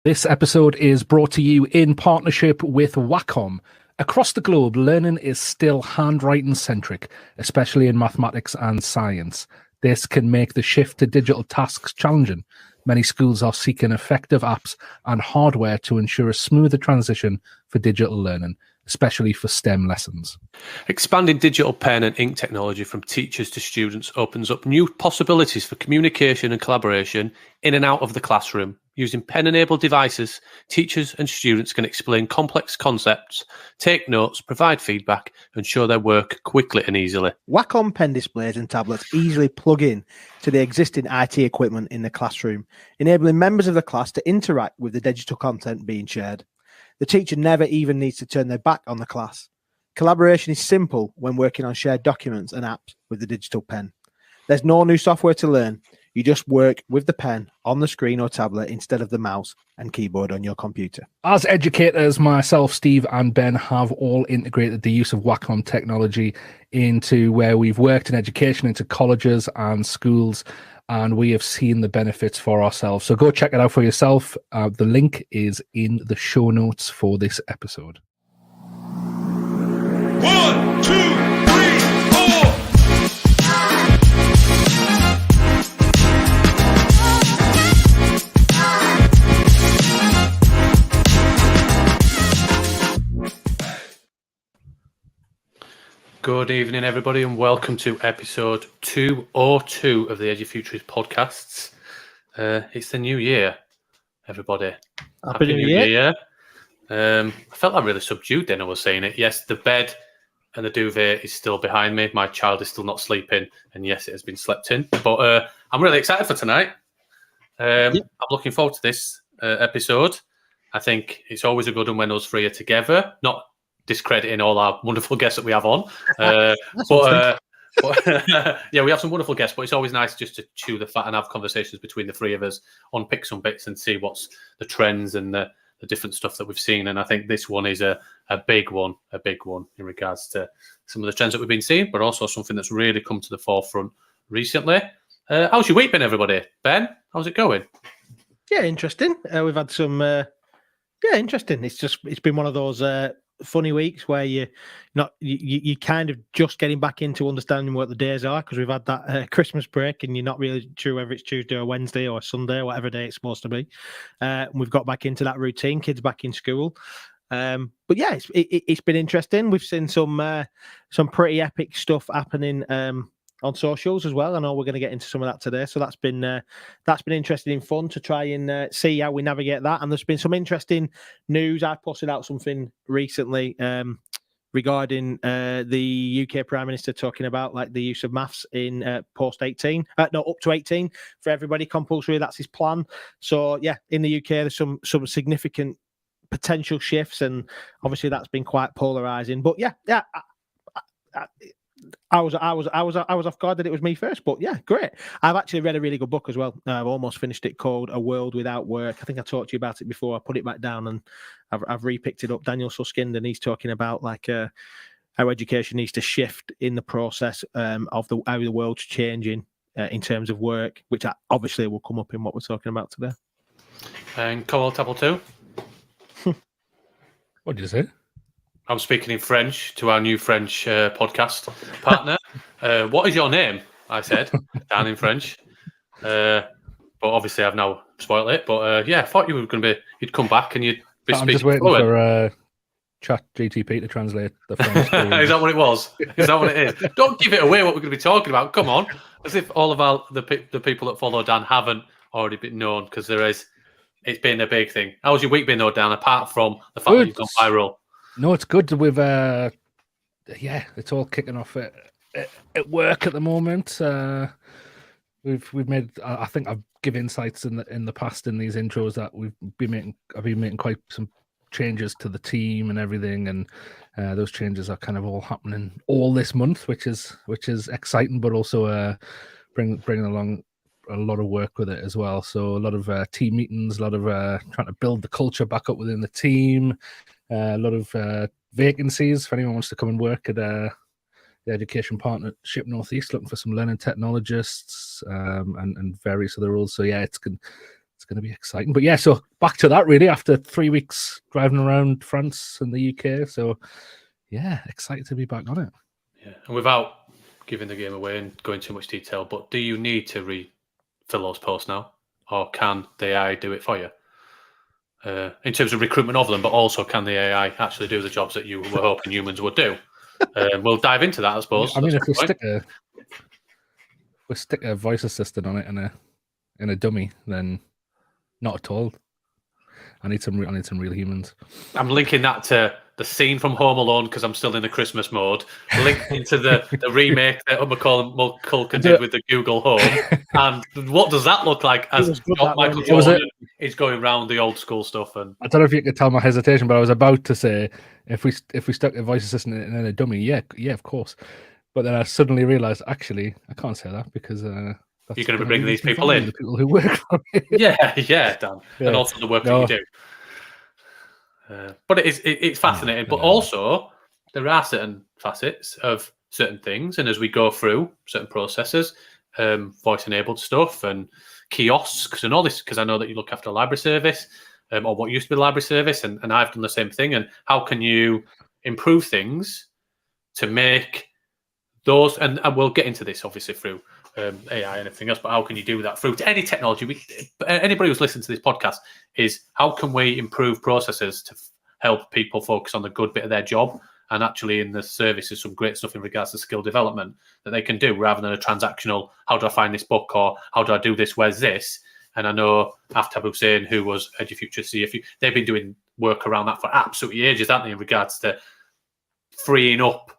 This episode is brought to you in partnership with Wacom. Across the globe, learning is still handwriting-centric, especially in mathematics and science. This can make the shift to digital tasks challenging. Many schools are seeking effective apps and hardware to ensure a smoother transition for digital learning, especially for STEM lessons. Expanding digital pen and ink technology from teachers to students opens up new possibilities for communication and collaboration in and out of the classroom. Using pen-enabled devices, teachers and students can explain complex concepts, take notes, provide feedback, and show their work quickly and easily. Wacom pen displays and tablets easily plug in to the existing IT equipment in the classroom, enabling members of the class to interact with the digital content being shared. The teacher never even needs to turn their back on the class. Collaboration is simple when working on shared documents and apps with the digital pen. There's no new software to learn. You just work with the pen on the screen or tablet instead of the mouse and keyboard on your computer. As educators, myself, Steve, and Ben have all integrated the use of Wacom technology into where we've worked in education, into colleges and schools, and we have seen the benefits for ourselves. So go check it out for yourself. The link is in the show notes for this episode. 1, 2, 3, 4. Good evening, everybody, and welcome to episode 202 of the Edufuturists podcasts. It's the new year, everybody. Happy New Year. I felt like really subdued then I was saying it. Yes, the bed and the duvet is still behind me. My child is still not sleeping, and yes, it has been slept in. But I'm really excited for tonight. I'm looking forward to this episode. I think it's always a good one when us three are together. Not discrediting all our wonderful guests that we have on. But yeah, we have some wonderful guests, but it's always nice just to chew the fat and have conversations between the three of us, unpick some bits and see what's the trends and the different stuff that we've seen. And I think this one is a big one in regards to some of the trends that we've been seeing, but also something that's really come to the forefront recently. How's your week been, everybody? Ben, how's it going? Yeah, interesting. We've had some, interesting. It's been one of those funny weeks where you kind of just getting back into understanding what the days are, because we've had that Christmas break and you're not really sure whether it's Tuesday or Wednesday or Sunday or whatever day it's supposed to be. We've got back into that routine, kids back in school. But yeah, it's been interesting. We've seen some pretty epic stuff happening on socials as well. I know we're going to get into some of that today, so that's been interesting and fun to try and see how we navigate that. And there's been some interesting news. I posted out something recently regarding the UK Prime Minister talking about like the use of maths in up to 18 for everybody compulsory. That's his plan. So yeah, in the UK there's some significant potential shifts, and obviously that's been quite polarizing. But yeah. I was off guard that it was me first, but yeah, great. I've actually read a really good book as well. I've almost finished it, called A World Without Work. I think I talked to you about it before. I put it back down and I've repicked it up. Daniel Susskind, and he's talking about like how education needs to shift in the process of how the world's changing in terms of work, which obviously will come up in what we're talking about today. And Cole Table 2. What did you say? I'm speaking in French to our new French podcast partner. What is your name? I said, down in French. But obviously I've now spoiled it. But yeah, I thought you were going to you'd come back and you'd be speaking. I'm just waiting for Chat GTP to translate the French. Is that what it was? Is that what it is? Don't give it away what we're going to be talking about. Come on. As if all of the people that follow Dan haven't already been known, because it's been a big thing. How's your week been though, Dan, apart from the fact that you've gone viral? No, it's good. We've it's all kicking off at work at the moment. We've made. I think I've given insights in the past in these intros that I've been making quite some changes to the team and everything, and those changes are kind of all happening all this month, which is exciting, but also bringing along a lot of work with it as well. So a lot of team meetings, a lot of trying to build the culture back up within the team. A lot of vacancies if anyone wants to come and work at the Education Partnership Northeast, looking for some learning technologists and various other roles. So yeah, it's going to be exciting. But yeah, so back to that really after 3 weeks driving around France and the UK. So yeah, excited to be back on it. Yeah, and without giving the game away and going too much detail, but do you need to refill those posts now, or can the AI do it for you? In terms of recruitment of them, but also can the AI actually do the jobs that you were hoping humans would do? We'll dive into that, I suppose. I mean, if we stick a voice assistant on it in a dummy, then not at all. I need some real humans. I'm linking that to the scene from Home Alone because I'm still in the Christmas mode. Linked into the remake that Macaulay Culkin did with the Google Home. And what does that look like as Michael Jordan is going around the old school stuff? And I don't know if you could tell my hesitation, but I was about to say if we stuck a voice assistant in a dummy, yeah, of course. But then I suddenly realised actually I can't say that because you're going to be bringing these people in, the people who work for me. Yeah, Dan, and also the work that you do. But it's fascinating. But also, there are certain facets of certain things, and as we go through certain processes, voice-enabled stuff and kiosks and all this, because I know that you look after a library service, or what used to be a library service, and I've done the same thing. And how can you improve things to make those? And we'll get into this obviously through AI and everything else, but how can you do that through any technology? Anybody who's listened to this podcast is how can we improve processes to help people focus on the good bit of their job? And actually in the service is some great stuff in regards to skill development that they can do rather than a transactional, how do I find this book, or how do I do this, where's this? And I know Aftab Hussain, who was Edufuturists CFU, they've been doing work around that for absolutely ages, haven't they, in regards to freeing up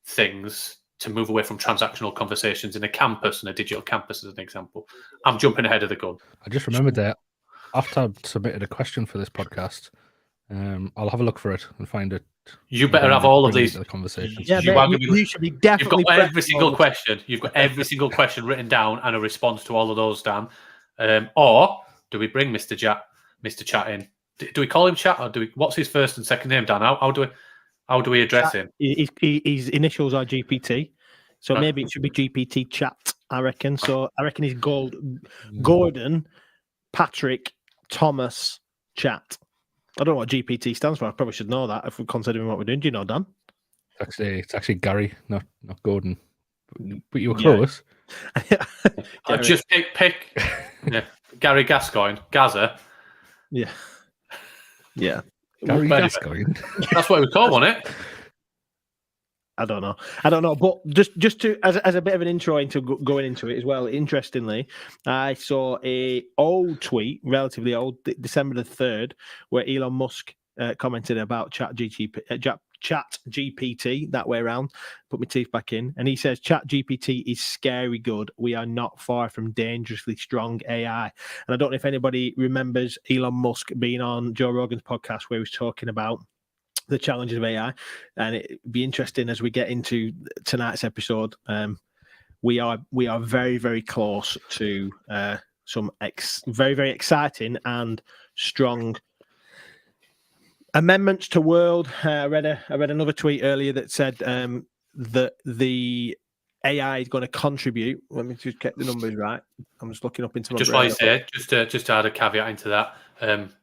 things to move away from transactional conversations in a campus and a digital campus, as an example. I'm jumping ahead of the gun. I just remembered that Aftab submitted a question for this podcast. I'll have a look for it and find it. You better have all of these conversations. Yeah, you should be definitely. You've got every single question. You've got every single question written down and a response to all of those, Dan. Or do we bring Mr. Chat in? Do we call him Chat, or what's his first and second name, Dan? How do we address him? His initials are GPT, so maybe it should be GPT Chat, I reckon. So I reckon he's called Gordon Patrick Thomas Chat. I don't know what GPT stands for. I probably should know that if we're considering what we're doing. Do you know, Dan? It's actually Gary, not Gordon. But you were close. I'll just pick Gary Gascoigne, Gaza. Yeah. Gary Gascoigne. That's what we call, wasn't it? I don't know. But just to as a bit of an intro into going into it as well. Interestingly, I saw a old tweet, relatively old, December the 3rd, where Elon Musk commented about Chat GPT that way around. Put my teeth back in, and he says Chat GPT is scary good. We are not far from dangerously strong AI. And I don't know if anybody remembers Elon Musk being on Joe Rogan's podcast where he was talking about the challenges of AI, and it'd be interesting as we get into tonight's episode. We are very, very close to some very, very exciting and strong amendments to world. I read another tweet earlier that said that the AI is going to contribute. Let me just get the numbers right. I'm just looking up into my just like I said, just to add a caveat into that.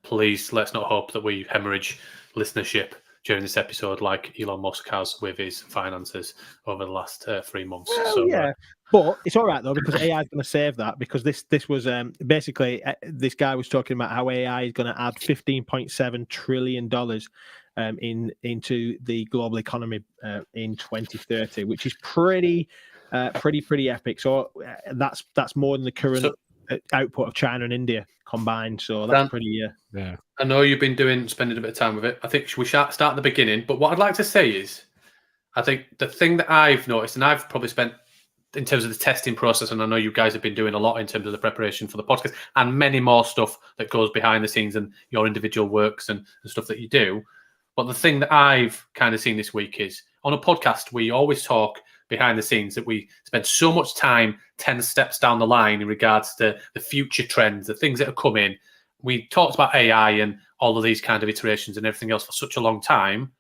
Please let's not hope that we hemorrhage listenership during this episode like Elon Musk has with his finances over the last 3 months. Well, so yeah, but it's all right though, because AI is going to save that, because this was basically this guy was talking about how AI is going to add $15.7 trillion into the global economy in 2030, which is pretty epic. So that's more than the current output of China and India combined. So that's pretty. Yeah. I know you've been spending a bit of time with it. I think we should start at the beginning. But what I'd like to say is, I think the thing that I've noticed, and I've probably spent in terms of the testing process, and I know you guys have been doing a lot in terms of the preparation for the podcast and many more stuff that goes behind the scenes and your individual works and stuff that you do. But the thing that I've kind of seen this week is, on a podcast, we always talk behind the scenes that we spend so much time 10 steps down the line in regards to the future trends, the things that are coming. We talked about AI and all of these kind of iterations and everything else for such a long time.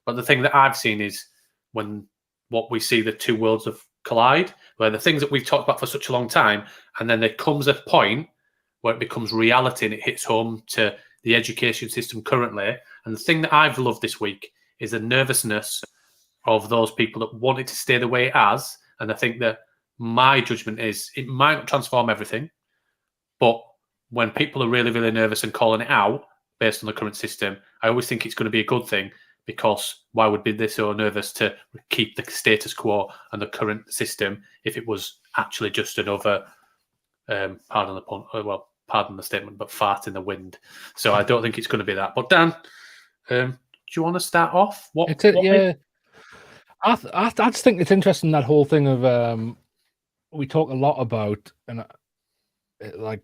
But the thing that I've seen is what we see the two worlds of collide, where the things that we've talked about for such a long time, and then there comes a point where it becomes reality and it hits home to the education system currently. And the thing that I've loved this week is the nervousness of those people that want it to stay the way it has. And I think that my judgment is it might not transform everything, but when people are really, really nervous and calling it out based on the current system, I always think it's going to be a good thing, because why would be they so nervous to keep the status quo and the current system if it was actually just another, pardon the statement, but fart in the wind. So I don't think it's going to be that. But Dan, do you want to start off? I just think it's interesting, that whole thing of we talk a lot about, and like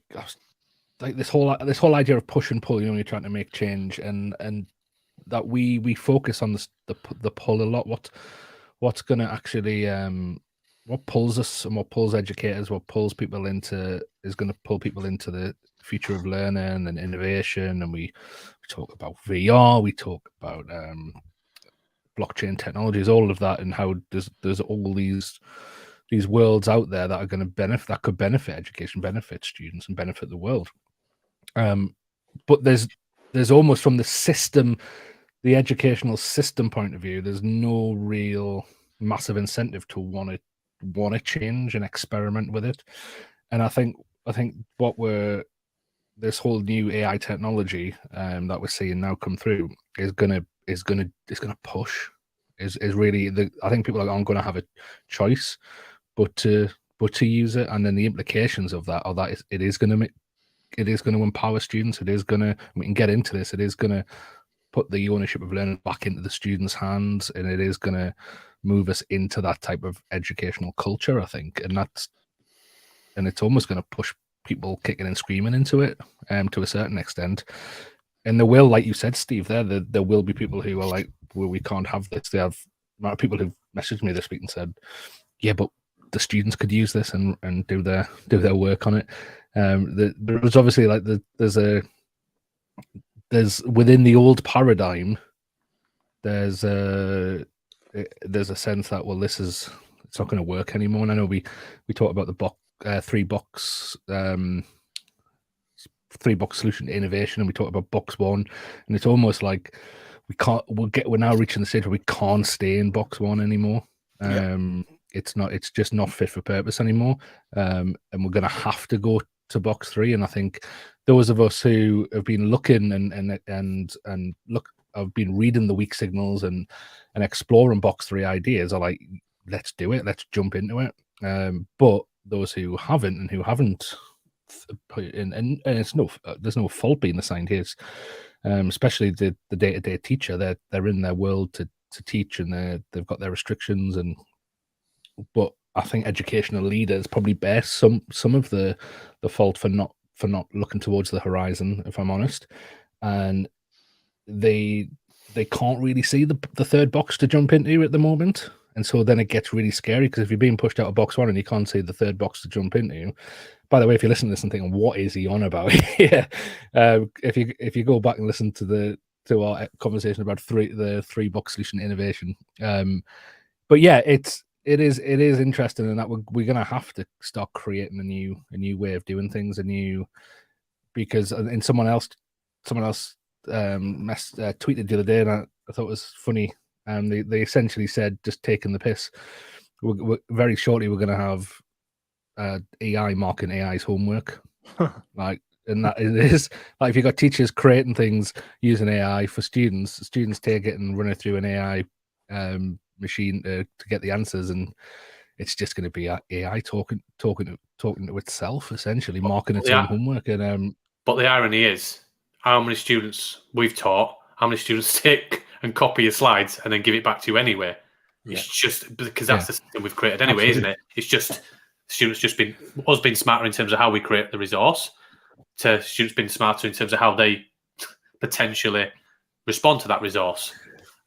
this whole idea of push and pull. You're trying to make change, and that we focus on the pull a lot. What's going to actually what pulls us and what pulls educators, what pulls people into, is going to pull people into the future of learning and innovation. And we talk about VR, we talk about blockchain technologies, all of that, and how there's all these worlds out there that are going to could benefit education, benefit students, and benefit the world. But there's almost, from the system, the educational system point of view, there's no real massive incentive to want to change and experiment with it. And I think this whole new AI technology that we're seeing now come through is gonna push. Is really I think people aren't going to have a choice but to use it, and then the implications of that are that it is going to empower students. We can get into this. It is going to put the ownership of learning back into the students' hands, and it is going to move us into that type of educational culture, I think. And it's almost going to push people kicking and screaming into it to a certain extent. And there will, like you said, Steve, there will be people who are like, well, we can't have this. They have people who've messaged me this week and said, yeah, but the students could use this and do their work on it. There's obviously like there's within the old paradigm, there's a sense that, well, it's not going to work anymore. And I know we talked about the three box solution to innovation, and we talked about box one, and it's almost like we're now reaching the stage where we can't stay in box one anymore. It's just not fit for purpose anymore, and we're going to have to go to box three. And I think those of us who have been looking have been reading the weak signals and exploring box three ideas are like, let's do it, let's jump into it. But those who haven't and it's there's no fault being assigned here, especially the day-to-day teacher. They're in their world to teach, and they've got their restrictions. But I think educational leaders probably bear some of the fault for not looking towards the horizon, if I'm honest. And they can't really see the third box to jump into at the moment. And so then it gets really scary, because if you're being pushed out of box one and you can't see the third box to jump into, by the way, if you listen to this and thinking, what is he on about? Yeah, if you go back and listen to our conversation about the three box solution innovation, but yeah, it is interesting, and that we're going to have to start creating a new way of doing things, because someone else tweeted the other day, and I thought it was funny. They essentially said, just taking the piss. Very shortly, we're going to have AI marking AI's homework. Like, and that it is like, if you've got teachers creating things using AI for students take it and run it through an AI machine to get the answers, and it's just going to be AI talking to itself, essentially marking its own homework. And but the irony is, how many students we've taught, how many students take and copy your slides and then give it back to you anyway. Yeah. It's just because that's the system we've created anyway. Absolutely. Isn't it? It's just students being smarter in terms of how we create the resource, to students being smarter in terms of how they potentially respond to that resource.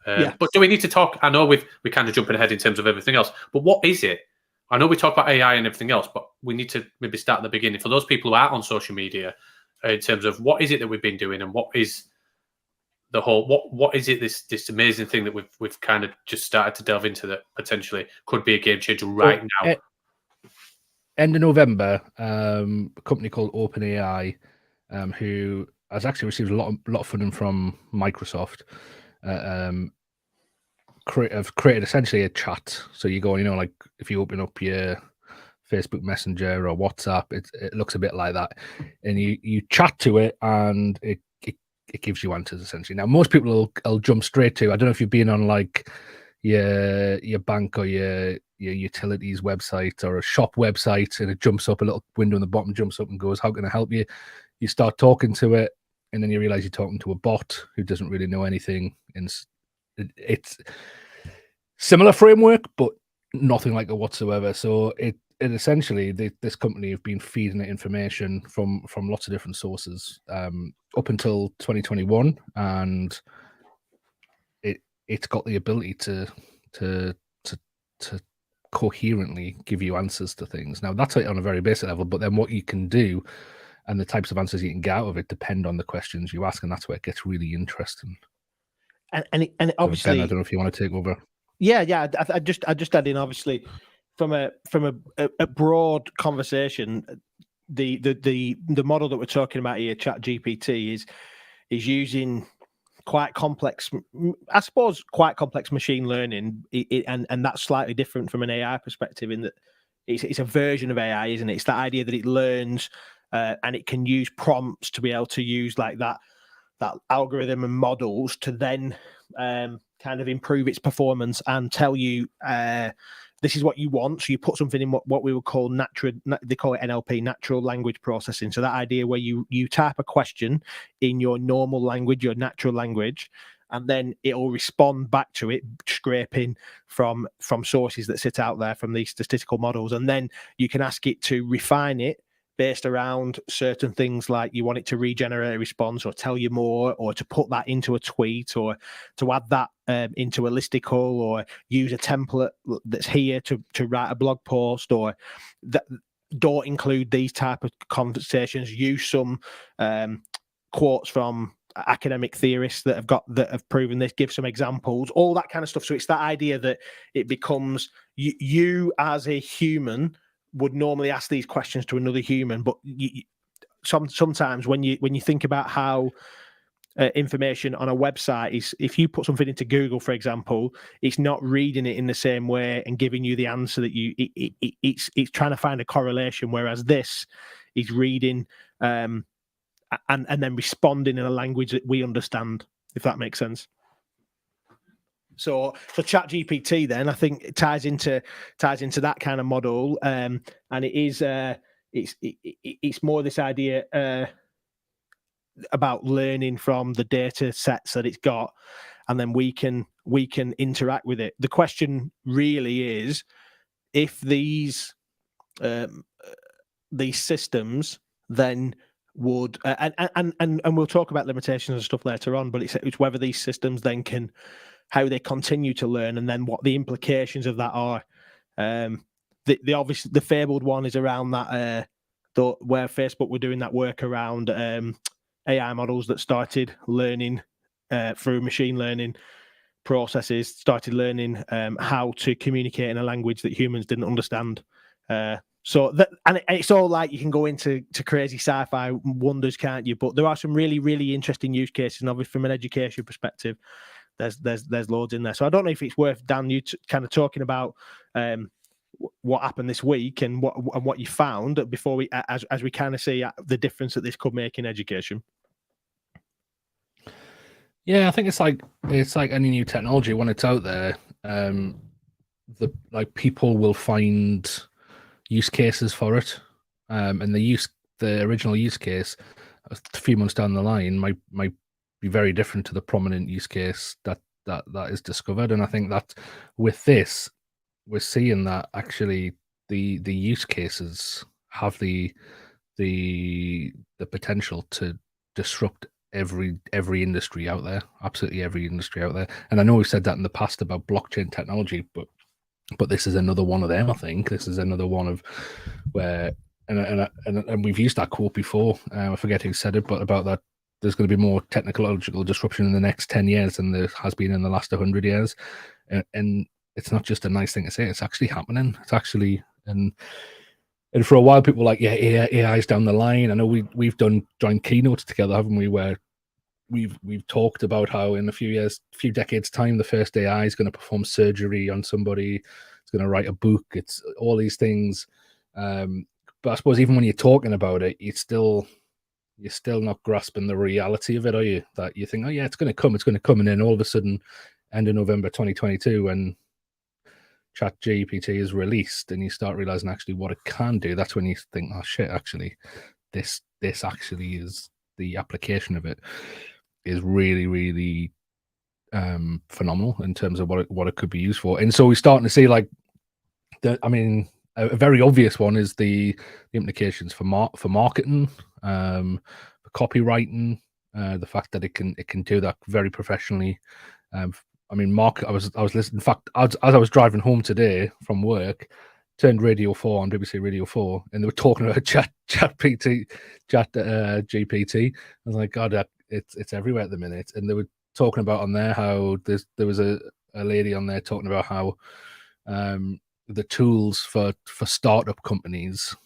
But do we need to talk? I know we're kind of jumping ahead in terms of everything else, but what is it? I know we talk about AI and everything else, but we need to maybe start at the beginning for those people who are on social media, in terms of what is it that we've been doing, and what is the whole what is it, this amazing thing that we've kind of just started to delve into, that potentially could be a game changer right now. end of November, a company called OpenAI, who has actually received a lot of funding from Microsoft, have created essentially a chat. So you go, like if you open up your Facebook Messenger or WhatsApp, it looks a bit like that, and you chat to it, and it gives you answers essentially. Now, most people will jump straight to. I don't know if you've been on like your bank or your utilities website or a shop website, and it jumps up, a little window in the bottom jumps up and goes, "How can I help you?" You start talking to it, and then you realize you're talking to a bot who doesn't really know anything, and it's similar framework, but nothing like it whatsoever. So it essentially, this company have been feeding it information from lots of different sources up until 2021, and it's got the ability to coherently give you answers to things. Now that's on a very basic level, but then what you can do and the types of answers you can get out of it depend on the questions you ask, and that's where it gets really interesting. And obviously, Ben, I don't know if you want to take over. Yeah. I just add in, obviously, from a broad conversation, the model that we're talking about here, ChatGPT, is using quite complex, I suppose, quite complex machine learning, and that's slightly different from an AI perspective in that it's a version of AI, isn't it? It's that idea that it learns and it can use prompts to be able to use like that algorithm and models to then kind of improve its performance and tell you this is what you want. So you put something in what we would call they call it NLP, natural language processing. So that idea where you type a question in your normal language, your natural language, and then it'll respond back to it, scraping from sources that sit out there from these statistical models. And then you can ask it to refine it based around certain things, like you want it to regenerate a response or tell you more, or to put that into a tweet, or to add that into a listicle, or use a template that's here to write a blog post, or that don't include these type of conversations. Use some quotes from academic theorists that have proven this, give some examples, all that kind of stuff. So it's that idea that it becomes you as a human would normally ask these questions to another human, but sometimes when you think about how information on a website is, if you put something into Google, for example, it's not reading it in the same way and giving you the answer that it's trying to find a correlation, whereas this is reading and then responding in a language that we understand, if that makes sense. So ChatGPT then, I think, it ties into that kind of model, and it is it's more this idea about learning from the data sets that it's got, and then we can interact with it. The question really is, if these systems then would and we'll talk about limitations and stuff later on, but it's whether these systems then can, how they continue to learn, and then what the implications of that are. The obvious, the fabled one is around that where Facebook were doing that work around AI models that started learning through machine learning processes, started learning how to communicate in a language that humans didn't understand. So that, and it's all like, you can go into crazy sci-fi wonders, can't you? But there are some really, really interesting use cases, and obviously from an education perspective, there's loads in there. So I don't know if it's worth, Dan, you kind of talking about what happened this week and what you found before we, as we kind of see the difference that this could make in education. Yeah, I think it's like any new technology when it's out there. People will find use cases for it, and the original use case a few months down the line might be very different to the prominent use case that is discovered. And I think that with this, we're seeing that actually the use cases have the potential to disrupt every industry out there, absolutely every industry out there. And I know we've said that in the past about blockchain technology, but this is another one of them. I think this is another one of where, and we've used that quote before. I forget who said it, but about that there's going to be more technological disruption in the next 10 years than there has been in the last 100 years. And it's not just a nice thing to say, it's actually happening. It's actually, and And for a while, people were like, yeah, AI's down the line. I know we've done joint keynotes together, haven't we? Where we've talked about how in a few decades time, the first AI is going to perform surgery on somebody. It's going to write a book. It's all these things. But I suppose even when you're talking about it, you're still not grasping the reality of it, are you? That you think, oh yeah, it's going to come, and then all of a sudden, end of November 2022, when ChatGPT is released, and you start realizing actually what it can do, that's when you think, oh shit, actually, this actually is the application of it is really, really phenomenal in terms of what it could be used for. And so we're starting to see like a very obvious one is the implications for marketing, for copywriting, the fact that it can do that very professionally. Mark, I was listening. In fact, as I was driving home today from work, turned Radio 4 on BBC Radio 4, and they were talking about GPT. I was like, God, it's everywhere at the minute. And they were talking about on there how there was a lady on there talking about how the tools for startup companies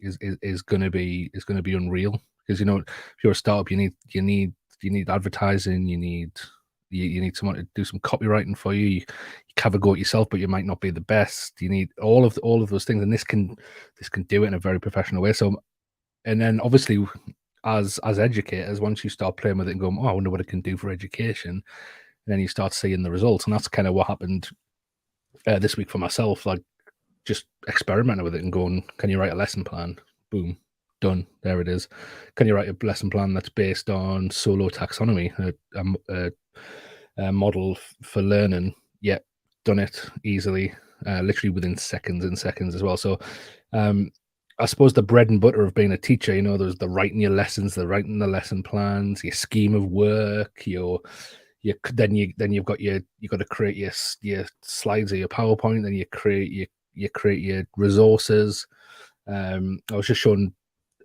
is going to be unreal, because if you're a startup, you need advertising, you need someone to do some copywriting for you. You can have a go at yourself, but you might not be the best. You need all of those things, and this can do it in a very professional way. So, and then obviously, as educators, once you start playing with it and going, oh, I wonder what it can do for education, and then you start seeing the results, and that's kind of what happened this week for myself. Like, just experimenting with it and going, can you write a lesson plan? Boom, done. There it is. Can you write a lesson plan that's based on solo taxonomy, a model for learning? Yeah, done it easily, literally within seconds as well. So I suppose the bread and butter of being a teacher, there's the writing your lessons, the writing the lesson plans, your scheme of work, then you've got to create your slides or your PowerPoint, then you create your resources. I was just showing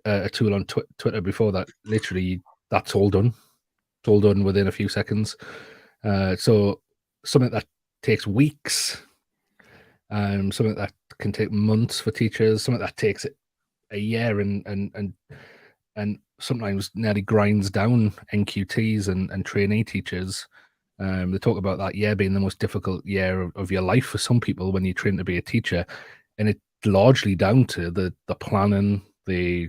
a tool on Twitter before that. Literally, that's all done. It's all done within a few seconds. So something that takes weeks, something that can take months for teachers, something that takes a year and sometimes nearly grinds down NQTs and trainee teachers. They talk about that year being the most difficult year of your life for some people when you train to be a teacher, and it's largely down to the planning, the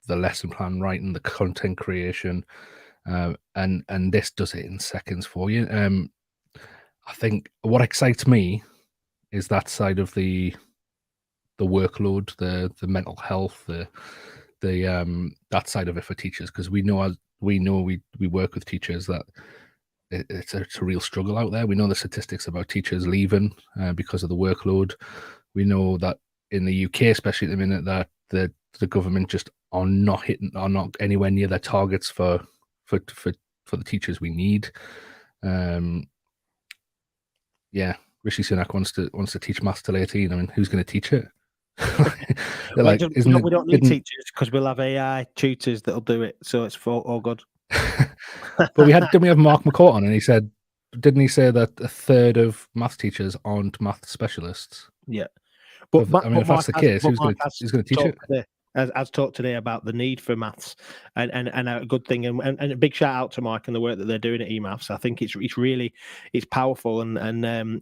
lesson plan writing, the content creation, and this does it in seconds for you. I think what excites me is that side of the workload, the mental health, the that side of it for teachers, because we work with teachers that it's a real struggle out there. We know the statistics about teachers leaving because of the workload. We know that in the UK, especially at the minute, that the government just are not anywhere near their targets for the teachers we need. Rishi Sunak wants to teach maths till 18. I mean, who's going to teach it? We don't need teachers, because we'll have AI tutors that'll do it. So it's all good. But didn't we have Mark McCourt on, and he said, didn't he say that a third of maths teachers aren't maths specialists? Yeah. But if that's the case, who's going to teach it? Today, as talked today about the need for maths, and a good thing, and a big shout out to Mark and the work that they're doing at eMaths. I think it's powerful, and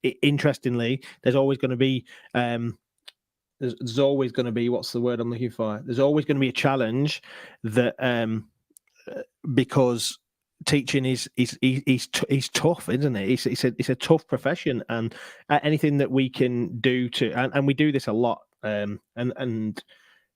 interestingly, there's always going to be there's always going to be, what's the word I'm looking for? There's always going to be a challenge that because teaching is tough, isn't it? It's a tough profession, and anything that we can do and we do this a lot, and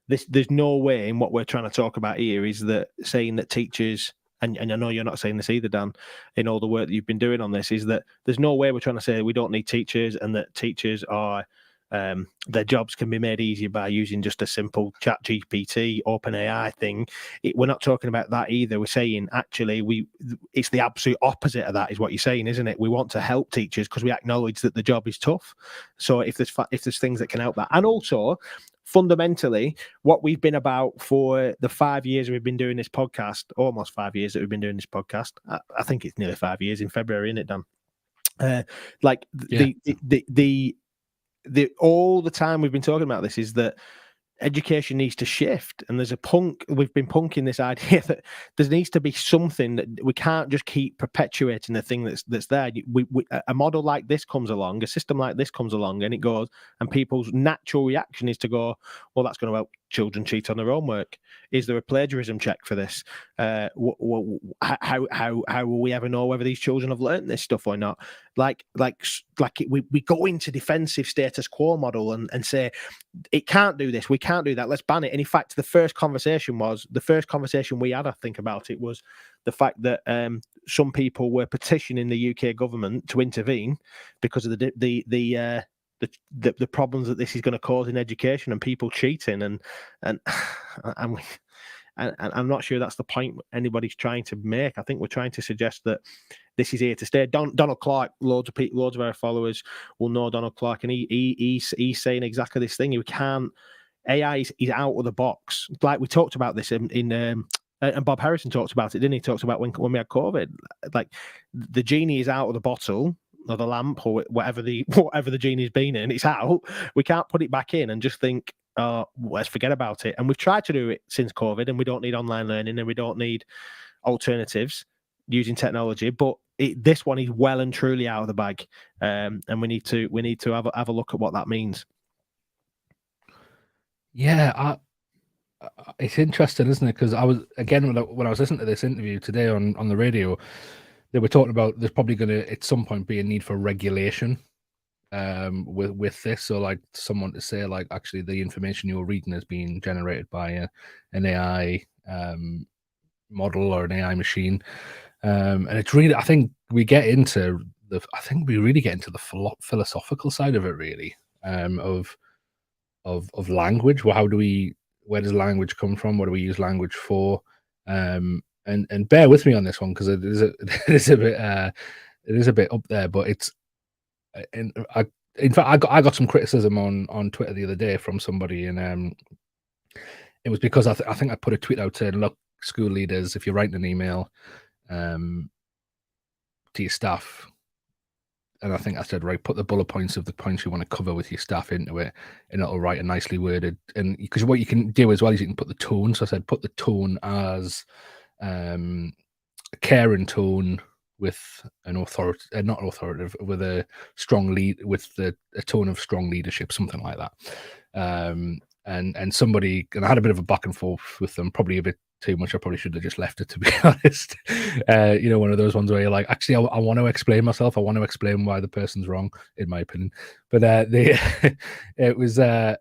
there's no way in what we're trying to talk about here is that saying that teachers, and I know you're not saying this either, Dan, in all the work that you've been doing on this, is that there's no way we're trying to say we don't need teachers and that teachers are their jobs can be made easier by using just a simple ChatGPT, OpenAI thing. We're not talking about that either. We're saying actually it's the absolute opposite of that, is what you're saying, isn't it? We want to help teachers because we acknowledge that the job is tough. So if there's things that can help that, and also fundamentally, what we've been about for the 5 years we've been doing this podcast, almost 5 years that we've been doing this podcast. I think it's nearly 5 years in February, isn't it, Dan? all the time we've been talking about this is that education needs to shift, and we've been punking this idea that there needs to be something, that we can't just keep perpetuating the thing that's there. A model like this comes along, a system like this comes along, and it goes, and people's natural reaction is to go, well, that's going to help children cheat on their homework. Is there a plagiarism check for this? How will we ever know whether these children have learned this stuff or not? We go into defensive status quo model and say, it can't do this, we can't do that, let's ban it. And in fact, the first conversation we had, I think, about it was the fact that some people were petitioning the UK government to intervene because of the problems that this is going to cause in education and people cheating, and I'm not sure that's the point anybody's trying to make. I think we're trying to suggest that this is here to stay. Donald Clark, loads of our followers will know Donald Clark, and he's saying exactly this thing. You can't. AI is out of the box. Like we talked about this in and Bob Harrison talked about it, didn't he? He talked about when we had COVID. Like the genie is out of the bottle or the lamp or whatever the genie's been in. It's out. We can't put it back in and just think, oh, let's forget about it. And we've tried to do it since COVID, and we don't need online learning, and we don't need alternatives using technology. But this one is well and truly out of the bag, and we need to have a look at what that means. Yeah, it's interesting, isn't it? Because I was, again, when I was listening to this interview today on the radio, they were talking about there's probably going to at some point be a need for regulation with this. So like someone to say, like, actually the information you're reading is being generated by an AI model or an AI machine, and it's really, I think we really get into the philosophical side of it, really, of language. Well, where does language come from? What do we use language for? And bear with me on this one, because it is a bit up there, but it's, in fact, I got some criticism on Twitter the other day from somebody, and it was because I think I put a tweet out saying, look, school leaders, if you're writing an email to your staff, and I think I said, right, put the bullet points of the points you want to cover with your staff into it, and it'll write a nicely worded. And because what you can do as well is you can put the tone. So I said, put the tone as a caring tone with an not authoritative, with a strong lead, with a tone of strong leadership, something like that. And somebody, and I had a bit of a back and forth with them, probably a bit too much. I probably should have just left it, to be honest. One of those ones where you're like, actually, I want to explain myself. I want to explain why the person's wrong, in my opinion. But it was, and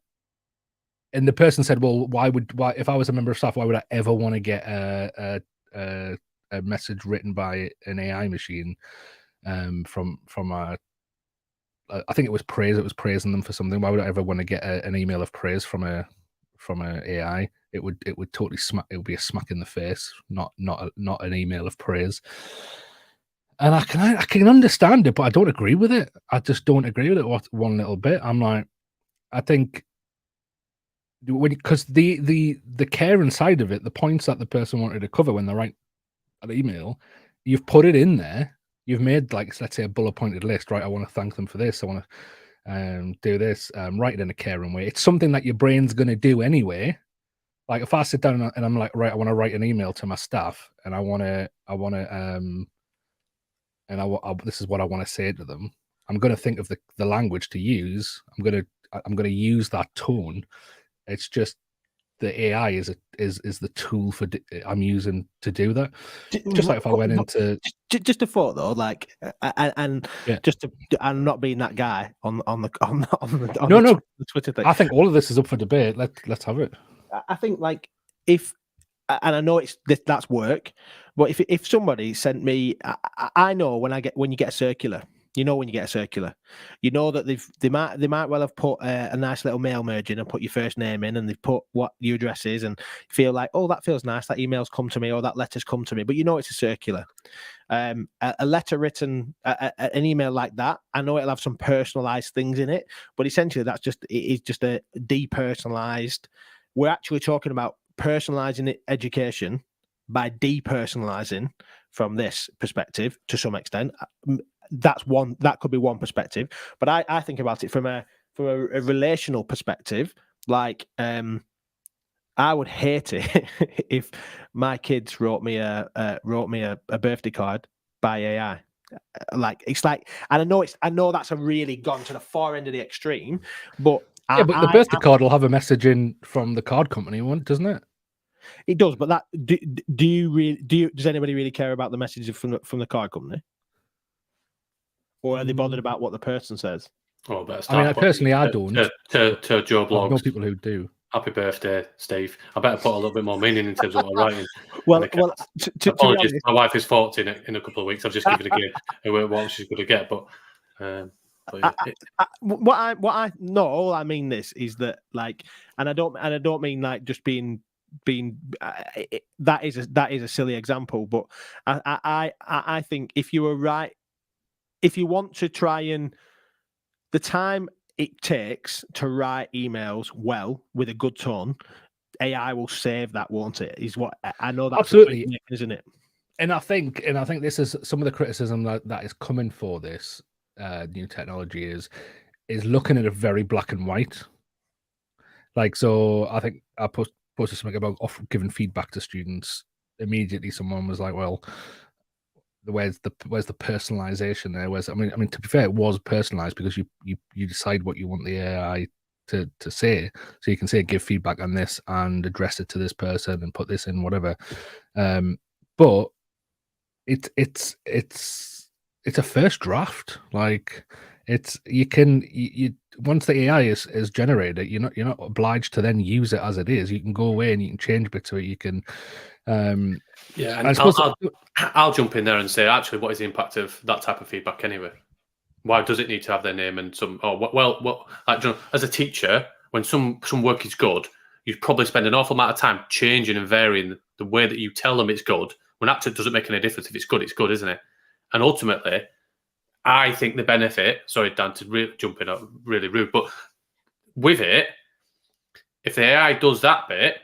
the person said, well, why if I was a member of staff, why would I ever want to get a message written by an AI machine from a, I think it was praise. It was praising them for something. Why would I ever want to get an email of praise from a AI? It would totally smack. It would be a smack in the face, not an email of praise. And I can understand it, but I don't agree with it. I just don't agree with it one little bit. I'm like, I think because the care inside of it, the points that the person wanted to cover when they write an email, you've put it in there. You've made, like, let's say, a bullet pointed list, right? I want to thank them for this. I want to do this. Write it in a caring way. It's something that your brain's going to do anyway. Like if I sit down and I'm like, right, I want to write an email to my staff, and this is what I want to say to them. I'm going to think of the language to use. I'm going to use that tone. It's just the AI is the tool I'm using to do that. Just like if I went into just a thought though, like, and yeah. I'm not being that guy on the Twitter thing. I think all of this is up for debate. Let's have it. I think, like, if, and I know that's work, but if somebody sent me, I know when you get a circular. When you get a circular, that they might well have put a nice little mail merge in and put your first name in, and they've put what your address is, and feel like, oh, that feels nice, that email's come to me, or that letter's come to me, but it's a circular. A letter written, an email like that, I know it'll have some personalized things in it, but essentially it is just a depersonalized. We're actually talking about personalizing education by depersonalizing from this perspective to some extent. That could be one perspective, but I think about it from a relational perspective, like I would hate it if my kids wrote me a birthday card by AI. Like it's like, and I know that's a really gone to the far end of the extreme, but Yeah, but the birthday card will have a message in from the card company, doesn't it? It does, but that does anybody really care about the messages from the card company, or are they bothered about what the person says? Oh, better I mean, start personally, I putting- don't. To Joe I know Blogs. people who do. Happy birthday, Steve. I better put a little bit more meaning in terms of what I'm writing. Well, Apologies. to be honest, My wife is 40 in a couple of weeks. I've just given her what she's going to get. But all I mean this is that, like, and I don't mean like just being that is a silly example, but I think if you want to try and the time it takes to write emails well with a good tone, AI will save that, won't it? Is what I know. That's Absolutely, isn't it? And I think this is some of the criticism that is coming for this new technology is looking at it very black and white. Like, so I think I posted something about giving feedback to students. Immediately, someone was like, "Well, where's the personalization there? I mean, to be fair, it was personalized because you decide what you want the AI to say, so you can say give feedback on this and address it to this person and put this in whatever. But it's a first draft. Like, you once the AI is generated, you're not obliged to then use it as it is. You can go away and you can change bits of it. You can yeah, and I'll jump in there and say, actually, what is the impact of that type of feedback anyway? Why does it need to have their name and some? Like, as a teacher, when some work is good, you probably spend an awful amount of time changing and varying the way that you tell them it's good. When that doesn't make any difference. If it's good, isn't it? And ultimately, I think the benefit. Sorry, Dan, to jump in, really rude, but with it, if the AI does that bit,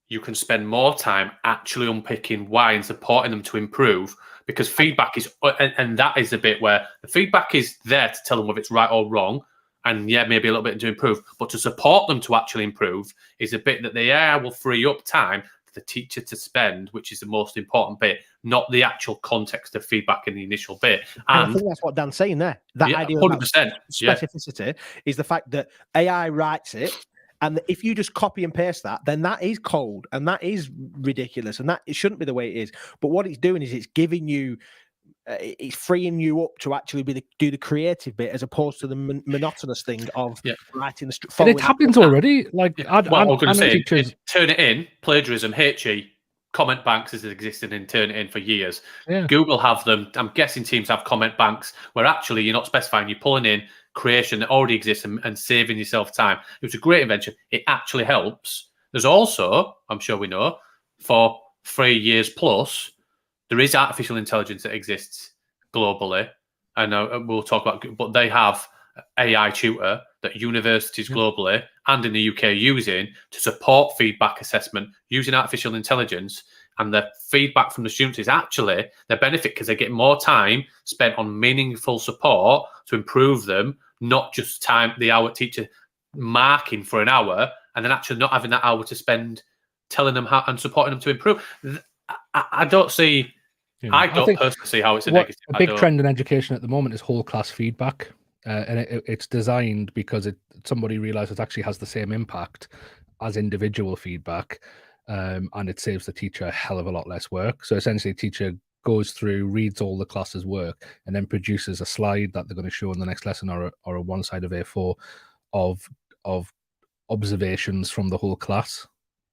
you can spend more time actually unpicking why and supporting them to improve, because feedback is, and that is the bit where the feedback is there to tell them whether it's right or wrong, and yeah, maybe a little bit to improve, but to support them to actually improve is a bit that the AI will free up time for the teacher to spend, which is the most important bit, not the actual context of feedback in the initial bit. And I think that's what Dan's saying there. That idea of specificity is the fact that AI writes it. And if you just copy and paste that, then that is cold and that is ridiculous, and that it shouldn't be the way it is. But what it's doing is it's giving you, it's freeing you up to actually do the creative bit as opposed to the monotonous thing of writing the. And it happens already. Like, I'm going to say, turn it in, plagiarism, HE, comment banks has existed in Turn It In for years. Yeah. Google have them. I'm guessing Teams have comment banks where actually you're not specifying, you're pulling in creation that already exists and saving yourself time. It was a great invention. It actually helps. There's also, I'm sure we know, for 3 years plus, there is artificial intelligence that exists globally. I know we'll talk about, but they have AI tutor that universities globally and in the UK are using to support feedback assessment using artificial intelligence. And the feedback from the students is actually their benefit because they get more time spent on meaningful support to improve them, not just the hour teacher marking for an hour and then actually not having that hour to spend telling them how and supporting them to improve. I don't see. Yeah. I don't personally see how it's a negative. A big trend in education at the moment is whole class feedback. And it's designed because somebody realizes it actually has the same impact as individual feedback, and it saves the teacher a hell of a lot less work. So essentially, the teacher goes through, reads all the class's work, and then produces a slide that they're going to show in the next lesson, or a one side of A4 of observations from the whole class.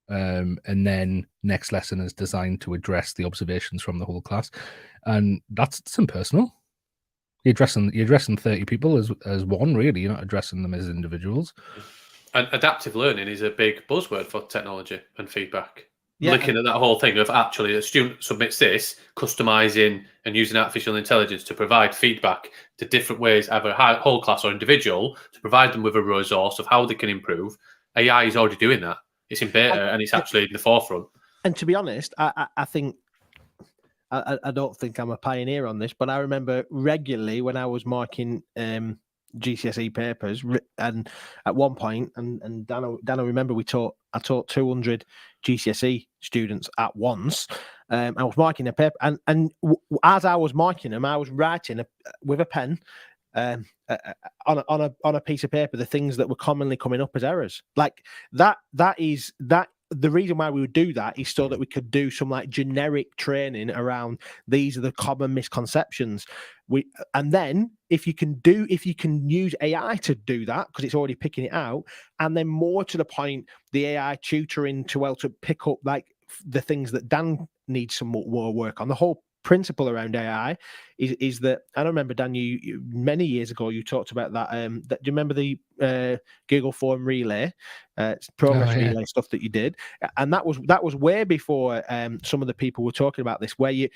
And then next lesson is designed to address the observations from the whole class, and that's impersonal. You're addressing 30 people as one, really. You're not addressing them as individuals. And adaptive learning is a big buzzword for technology and feedback. Yeah. Looking at that whole thing of actually a student submits this, customizing and using artificial intelligence to provide feedback to different ways, either whole class or individual, to provide them with a resource of how they can improve. AI is already doing that. It's in beta and it's actually in the forefront. And to be honest, I think I don't think I'm a pioneer on this, but I remember regularly when I was marking GCSE papers, and at one point, and Dan, I remember I taught 200 GCSE students at once. I was marking a paper, and as I was marking them, I was writing with a pen on a piece of paper the things that were commonly coming up as errors. Like that is the reason why we would do that is so that we could do some like generic training around these are the common misconceptions. And then if you can use AI to do that, because it's already picking it out, and then more to the point, the AI tutoring to pick up like the things that Dan needs some more work on. The whole principle around AI is that I remember, Dan, you many years ago you talked about that. Do you remember the Google Form relay, progress relay stuff that you did? And that was way before some of the people were talking about this, where you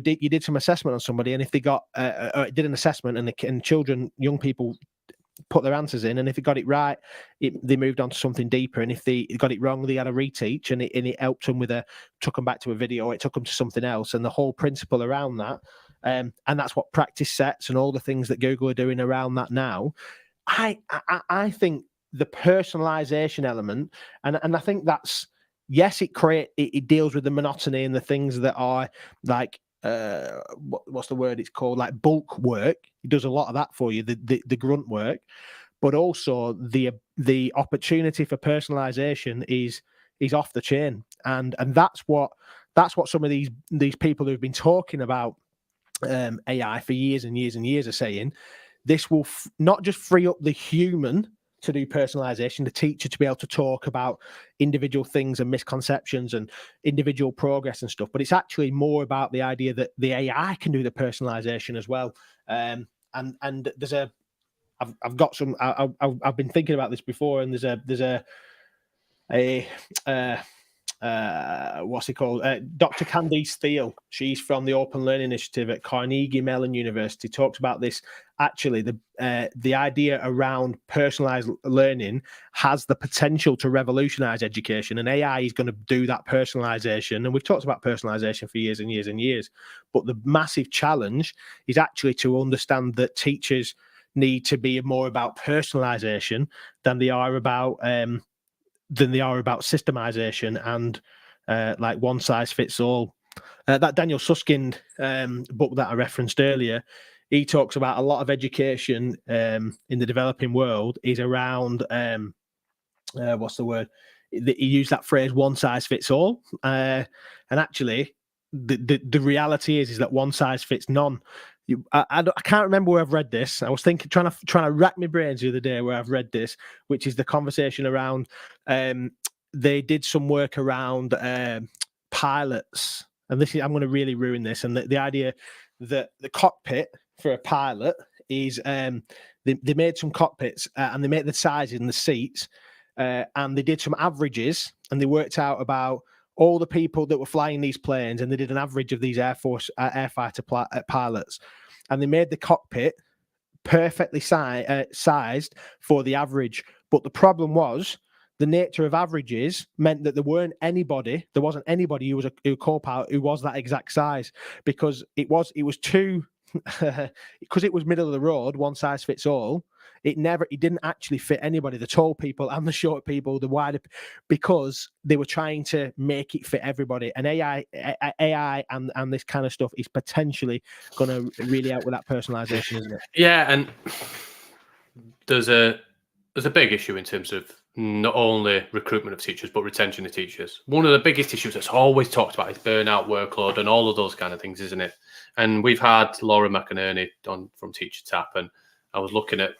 did some assessment on somebody, and if they got did an assessment, and young people put their answers in, and if it got it right, they moved on to something deeper, and if they got it wrong, they had a reteach, and it helped them took them back to a video, it took them to something else. And the whole principle around that, and that's what practice sets and all the things that Google are doing around that now. I think the personalization element, and I think that's, yes, it deals with the monotony and the things that are like what's the word it's called, like bulk work. It does a lot of that for you, the grunt work, but also the opportunity for personalization is off the chain, and that's what some of these people who've been talking about AI for years and years and years are saying. This will not just free up the human to do personalization, the teacher to be able to talk about individual things and misconceptions and individual progress and stuff, but it's actually more about the idea that the AI can do the personalization as well. And there's I've got some, I've been thinking about this before, and there's what's it called? Dr. Candice Steele. She's from the Open Learning Initiative at Carnegie Mellon University. Talks about this. Actually, the idea around personalized learning has the potential to revolutionize education, and AI is going to do that personalization. And we've talked about personalization for years and years and years. But the massive challenge is actually to understand that teachers need to be more about personalization than they are about systemization and like one size fits all. That Daniel Susskind book that I referenced earlier, he talks about a lot of education in the developing world is around what's the word? He used that phrase, one size fits all. And actually, the reality is that one size fits none. I can't remember where I've read this. I was trying to rack my brains the other day where I've read this, which is the conversation around they did some work around pilots, and I'm going to really ruin this. And the idea that the cockpit for a pilot is they made some cockpits and they made the sizes and the seats, and they did some averages, and they worked out about all the people that were flying these planes, and they did an average of these airfighter pilots, and they made the cockpit perfectly sized for the average. But the problem was the nature of averages meant that there wasn't anybody who was a co-pilot who was that exact size, because it was too because it was middle of the road, one size fits all. It didn't actually fit anybody, the tall people and the short people, the wider, because they were trying to make it fit everybody. And AI and this kind of stuff is potentially going to really help with that personalization, isn't it? Yeah, and there's a big issue in terms of not only recruitment of teachers, but retention of teachers. One of the biggest issues that's always talked about is burnout, workload, and all of those kind of things, isn't it? And we've had Laura McInerney on from Teacher Tap, and I was looking at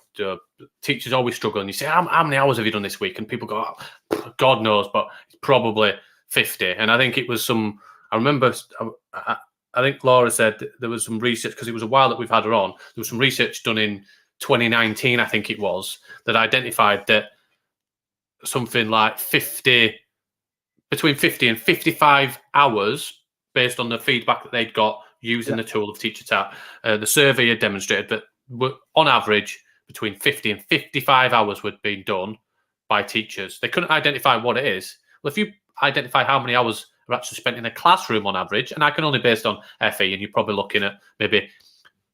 teachers always struggle, and you say, how many hours have you done this week? And people go, oh, God knows, but it's probably 50. And I think it was I remember, I think Laura said there was some research, because it was a while that we've had her on, there was some research done in 2019, I think it was, that identified that something like between 50 and 55 hours, based on the feedback that they'd got using the tool of Teacher Tap. The survey had demonstrated that on average, between 50 and 55 hours were being done by teachers. They couldn't identify what it is. Well, if you identify how many hours are actually spent in a classroom on average, and I can only based on FE, and you're probably looking at maybe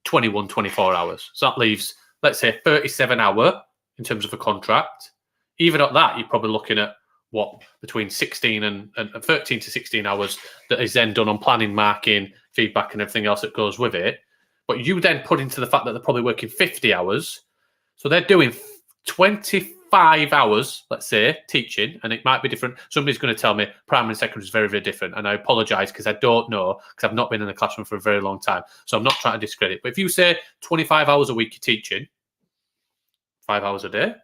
21, 24 hours. So that leaves let's say 37 hour in terms of a contract. Even at that, you're probably looking at between 16 and 13 to 16 hours that is then done on planning, marking, feedback, and everything else that goes with it. But you then put into the fact that they're probably working 50 hours. So they're doing 25 hours, let's say, teaching, and it might be different. Somebody's going to tell me primary and secondary is very, very different. And I apologise because I don't know, because I've not been in the classroom for a very long time. So I'm not trying to discredit. But if you say 25 hours a week you're teaching, 5 hours a day,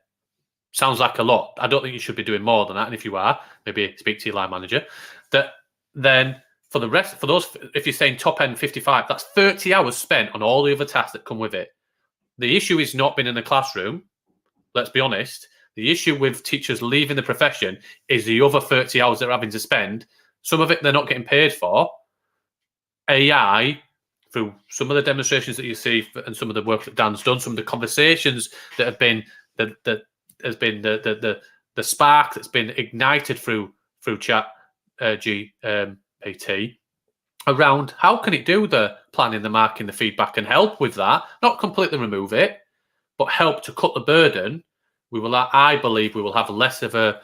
sounds like a lot. I don't think you should be doing more than that. And if you are, maybe speak to your line manager. Then for the rest, for those, if you're saying top end 55, that's 30 hours spent on all the other tasks that come with it. The issue is not being in the classroom. Let's be honest. The issue with teachers leaving the profession is the other 30 hours they're having to spend. Some of it they're not getting paid for. AI, through some of the demonstrations that you see and some of the work that Dan's done, some of the conversations that have been has been the spark that's been ignited through chat GPT around how can it do the planning, the marking, the feedback, and help with that. Not completely remove it, but help to cut the burden. I believe we will have less of a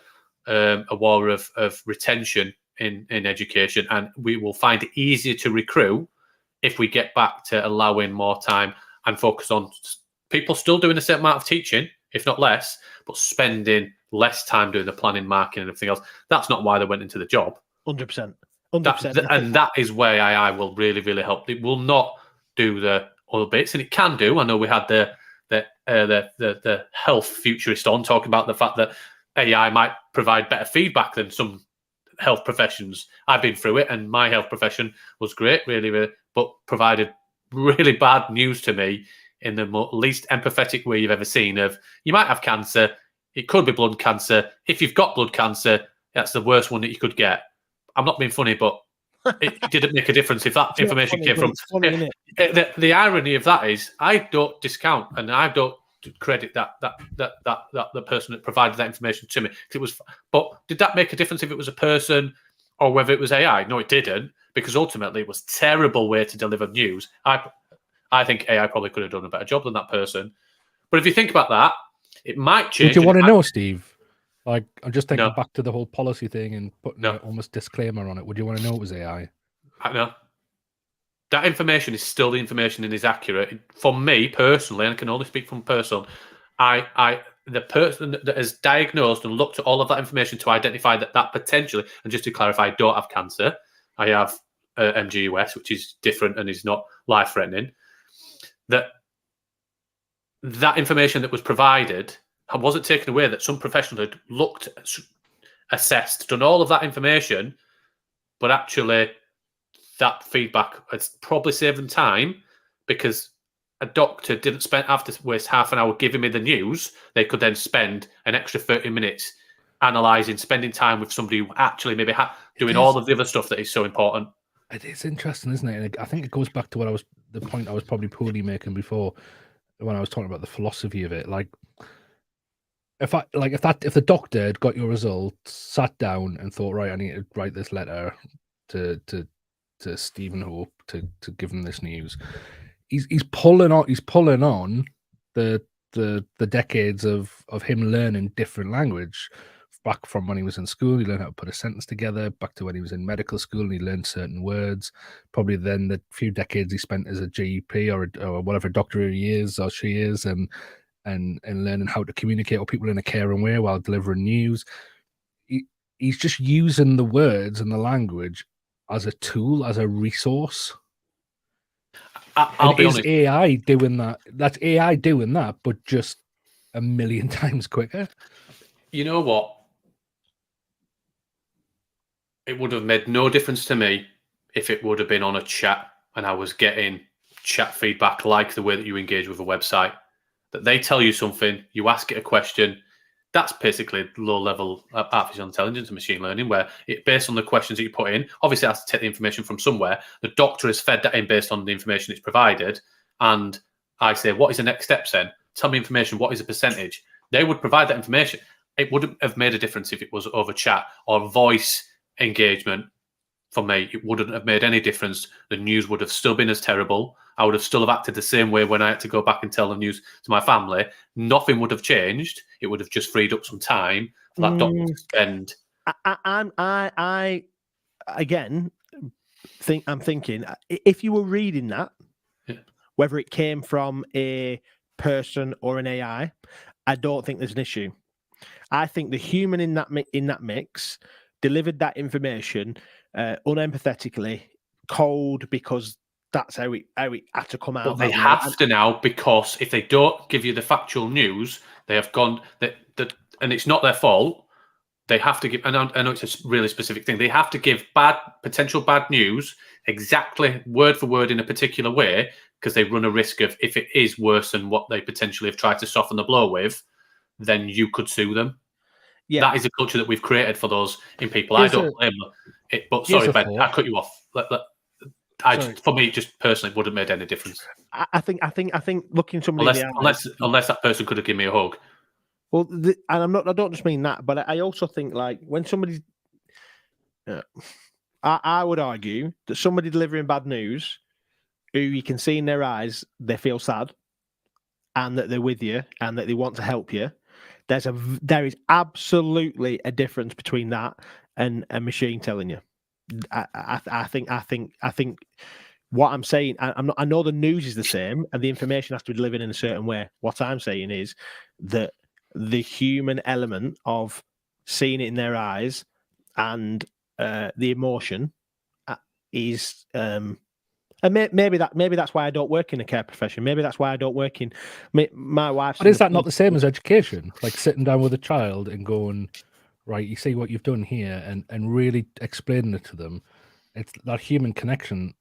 war of retention in education, and we will find it easier to recruit if we get back to allowing more time and focus on people still doing the same amount of teaching, if not less, but spending less time doing the planning, marking, and everything else. That's not why they went into the job. 100%. And that is where AI will really, really help. It will not do the other bits, and it can do. I know we had the health futurist on talking about the fact that AI might provide better feedback than some health professions. I've been through it, and my health profession was great, really, really, but provided really bad news to me in the least empathetic way you've ever seen. Of you might have cancer, it could be blood cancer. If you've got blood cancer, that's the worst one that you could get. I'm not being funny, but it didn't make a difference if that information came from. The irony of that is, I don't discount and I don't credit that the person that provided that information to me. But did that make a difference if it was a person or whether it was AI? No, it didn't, because ultimately it was a terrible way to deliver news. I think AI probably could have done a better job than that person. But if you think about that, it might change. Would you want to know, Steve? Like, I'm just thinking No. back to the whole policy thing and putting almost disclaimer on it. Would you want to know it was AI? I know. That information is still the information and is accurate. For me personally, and I can only speak from person, the person that has diagnosed and looked at all of that information to identify that potentially, and just to clarify, I don't have cancer. I have MGUS, which is different and is not life-threatening. That information that was provided wasn't taken away, that some professional had looked, assessed, done all of that information, but actually that feedback has probably saved them time, because a doctor didn't have to waste half an hour giving me the news. They could then spend an extra 30 minutes analysing, spending time with somebody who actually maybe doing all of the other stuff that is so important. It is interesting, isn't it? And I think it goes back to the point I was probably poorly making before when I was talking about the philosophy of it. Like, if the doctor had got your results, sat down and thought, right, I need to write this letter to Stephen Hope to give him this news. He's pulling on the decades of him learning different language, back from when he was in school. He learned how to put a sentence together, back to when he was in medical school and he learned certain words. Probably then the few decades he spent as a GP or whatever doctor he is or she is, and learning how to communicate with people in a caring way while delivering news. He's just using the words and the language as a tool, as a resource. I'll be honest. AI doing that? That's AI doing that, but just a million times quicker. You know what? It would have made no difference to me if it would have been on a chat and I was getting chat feedback like the way that you engage with a website. That they tell you something, you ask it a question. That's basically low-level artificial intelligence and machine learning, where it based on the questions that you put in. Obviously, it has to take the information from somewhere. The doctor has fed that in based on the information it's provided. And I say, what is the next step then? Tell me information. What is the percentage? They would provide that information. It wouldn't have made a difference if it was over chat or voice engagement. For me, it wouldn't have made any difference. The news would have still been as terrible. I would have still have acted the same way when I had to go back and tell the news to my family. Nothing would have changed. It would have just freed up some time for that doctor to spend. I again I'm thinking if you were reading that, whether it came from a person or an AI, I don't think there's an issue. I think the human in that mix delivered that information unempathetically, cold, because that's how it had to come out. But they have to now, because if they don't give you the factual news, they have gone that and it's not their fault. They have to give, and I know it's a really specific thing. They have to give potential bad news exactly word for word in a particular way, because they run a risk of, if it is worse than what they potentially have tried to soften the blow with, then you could sue them. Yeah, that is a culture that we've created for those in people. I don't blame it, but sorry, Ben, I cut you off. For me, just personally, wouldn't have made any difference. I think looking somebody unless that person could have given me a hug. Well, and I don't just mean that, but I also think, like, when somebody's, I would argue that somebody delivering bad news, who you can see in their eyes, they feel sad, and that they're with you, and that they want to help you. There is absolutely a difference between that and a machine telling you. I think what I'm saying, I know the news is the same and the information has to be delivered in a certain way. What I'm saying is that the human element of seeing it in their eyes and the emotion is, and maybe that's why I don't work in a care profession. Maybe that's why I don't work in my wife. But is that not the same as education? Like sitting down with a child and going, right, you see what you've done here, and really explaining it to them. It's that human connection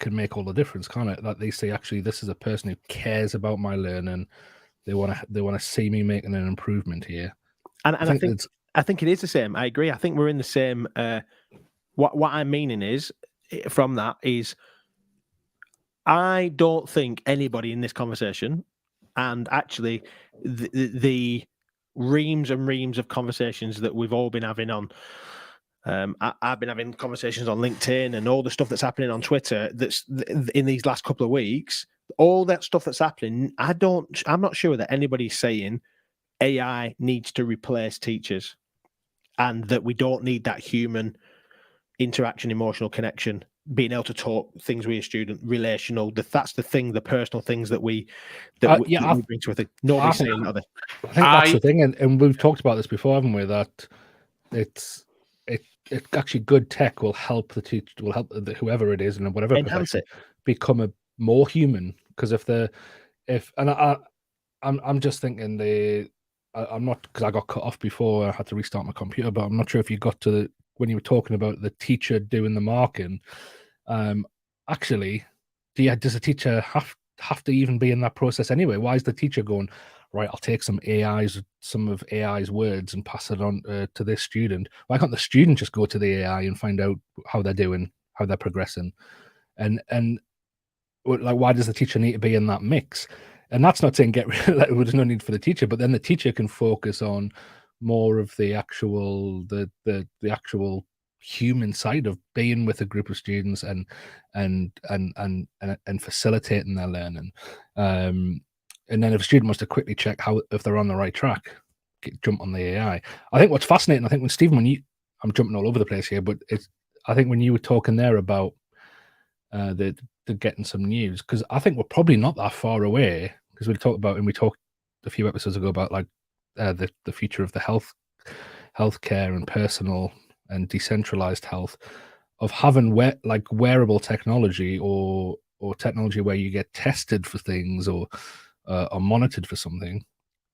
can make all the difference, can't it? That they say, actually, this is a person who cares about my learning. They want to see me making an improvement here. And I think it is the same. I agree. I think we're in the same. What I'm meaning is, from that is, I don't think anybody in this conversation, and actually the reams and reams of conversations that we've all been having on, I've been having conversations on LinkedIn and all the stuff that's happening on Twitter that's in these last couple of weeks, all that stuff that's happening, I'm not sure that anybody's saying AI needs to replace teachers and that we don't need that human interaction, emotional connection, being able to talk things with a student, relational. That's the thing, the personal things that we bring to a thing. Nobody's saying that. I think that's the thing, and we've talked about this before, haven't we? That it's actually good tech will help the teacher, will help whoever it is and whatever enhance it, become a more human. Because I'm just thinking I'm not, because I got cut off before I had to restart my computer, but I'm not sure if you got to when you were talking about the teacher doing the marking. Actually, does the teacher have to even be in that process anyway? Why is the teacher going, right, I'll take some of AI's words and pass it on to this student? Why can't the student just go to the AI and find out how they're doing, how they're progressing? And like, why does the teacher need to be in that mix? And that's not saying there's no need for the teacher, but then the teacher can focus on more of the actual the actual human side of being with a group of students and facilitating their learning. And then if a student wants to quickly check if they're on the right track, jump on the AI. I think what's fascinating, I think when Stephen, I'm jumping all over the place here, but I think when you were talking there about the getting some news, because I think we're probably not that far away, because we talked a few episodes ago about like the future of the healthcare and personal and decentralized health, of having wearable technology or technology where you get tested for things or monitored for something,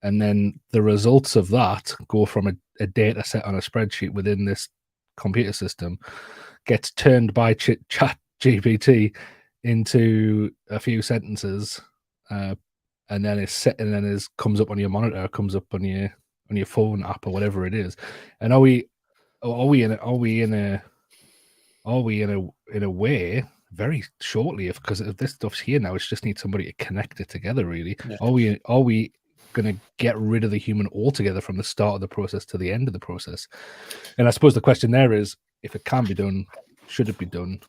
and then the results of that go from a data set on a spreadsheet within this computer system, gets turned by chat GPT into a few sentences, and then comes up on your monitor, comes up on your phone app or whatever it is. And are we in a way very shortly, because if this stuff's here now, it's just need somebody to connect it together, really. Yeah. Are we going to get rid of the human altogether from the start of the process to the end of the process? And I suppose the question there is, if it can be done, should it be done?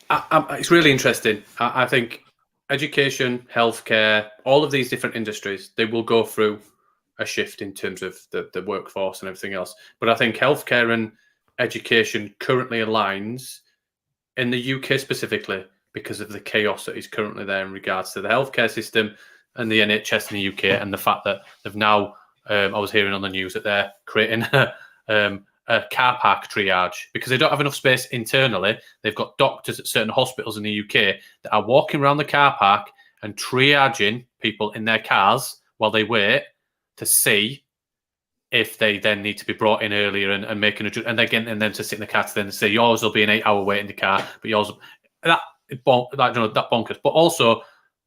It's really interesting. I think education, healthcare, all of these different industries, they will go through a shift in terms of the workforce and everything else. But I think healthcare and education currently aligns in the UK specifically because of the chaos that is currently there in regards to the healthcare system and the NHS in the UK, and the fact that they've now, I was hearing on the news that they're creating a car park triage because they don't have enough space internally. They've got doctors at certain hospitals in the UK that are walking around the car park and triaging people in their cars while they wait to see if they then need to be brought in earlier and make an adjustment, and they're getting them to sit in the car to then say yours will be an 8-hour wait in the car, but yours that bonkers. But also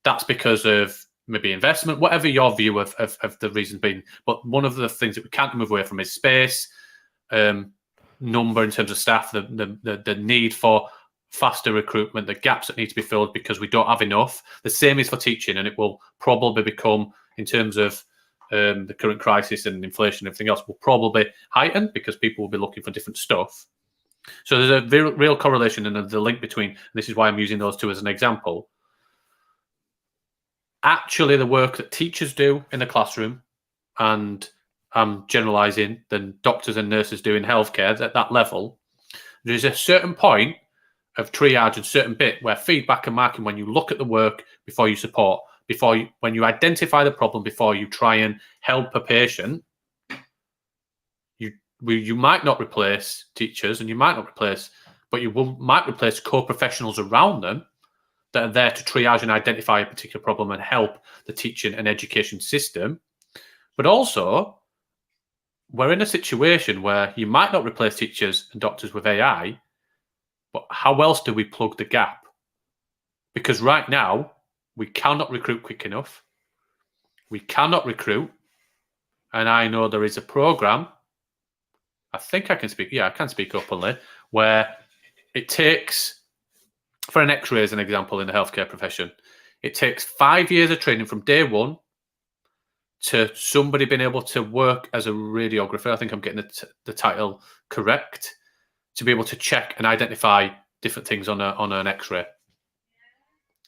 that's because of maybe investment, whatever your view of the reason being. But one of the things that we can't move away from is space, number in terms of staff, the need for faster recruitment, the gaps that need to be filled because we don't have enough. The same is for teaching, and it will probably become, in terms of the current crisis and inflation and everything else, will probably heighten because people will be looking for different stuff. So there's a real correlation and the link between, and this is why I'm using those two as an example. Actually, the work that teachers do in the classroom, and I'm generalising, than doctors and nurses do in healthcare at that level, there's a certain point of triage and certain bit where feedback and marking, when you look at the work before you support, when you identify the problem, before you try and help a patient, you might not replace teachers, and you might not replace, but you might replace co-professionals around them that are there to triage and identify a particular problem and help the teaching and education system. But also, we're in a situation where you might not replace teachers and doctors with AI, but how else do we plug the gap? Because right now, we cannot recruit quick enough. We cannot recruit. And I know there is a program, I think I can speak, I can speak openly, where it takes, for an X-ray as an example in the healthcare profession, it takes 5 years of training from day one to somebody being able to work as a radiographer. I think I'm getting the title correct, to be able to check and identify different things on an X-ray.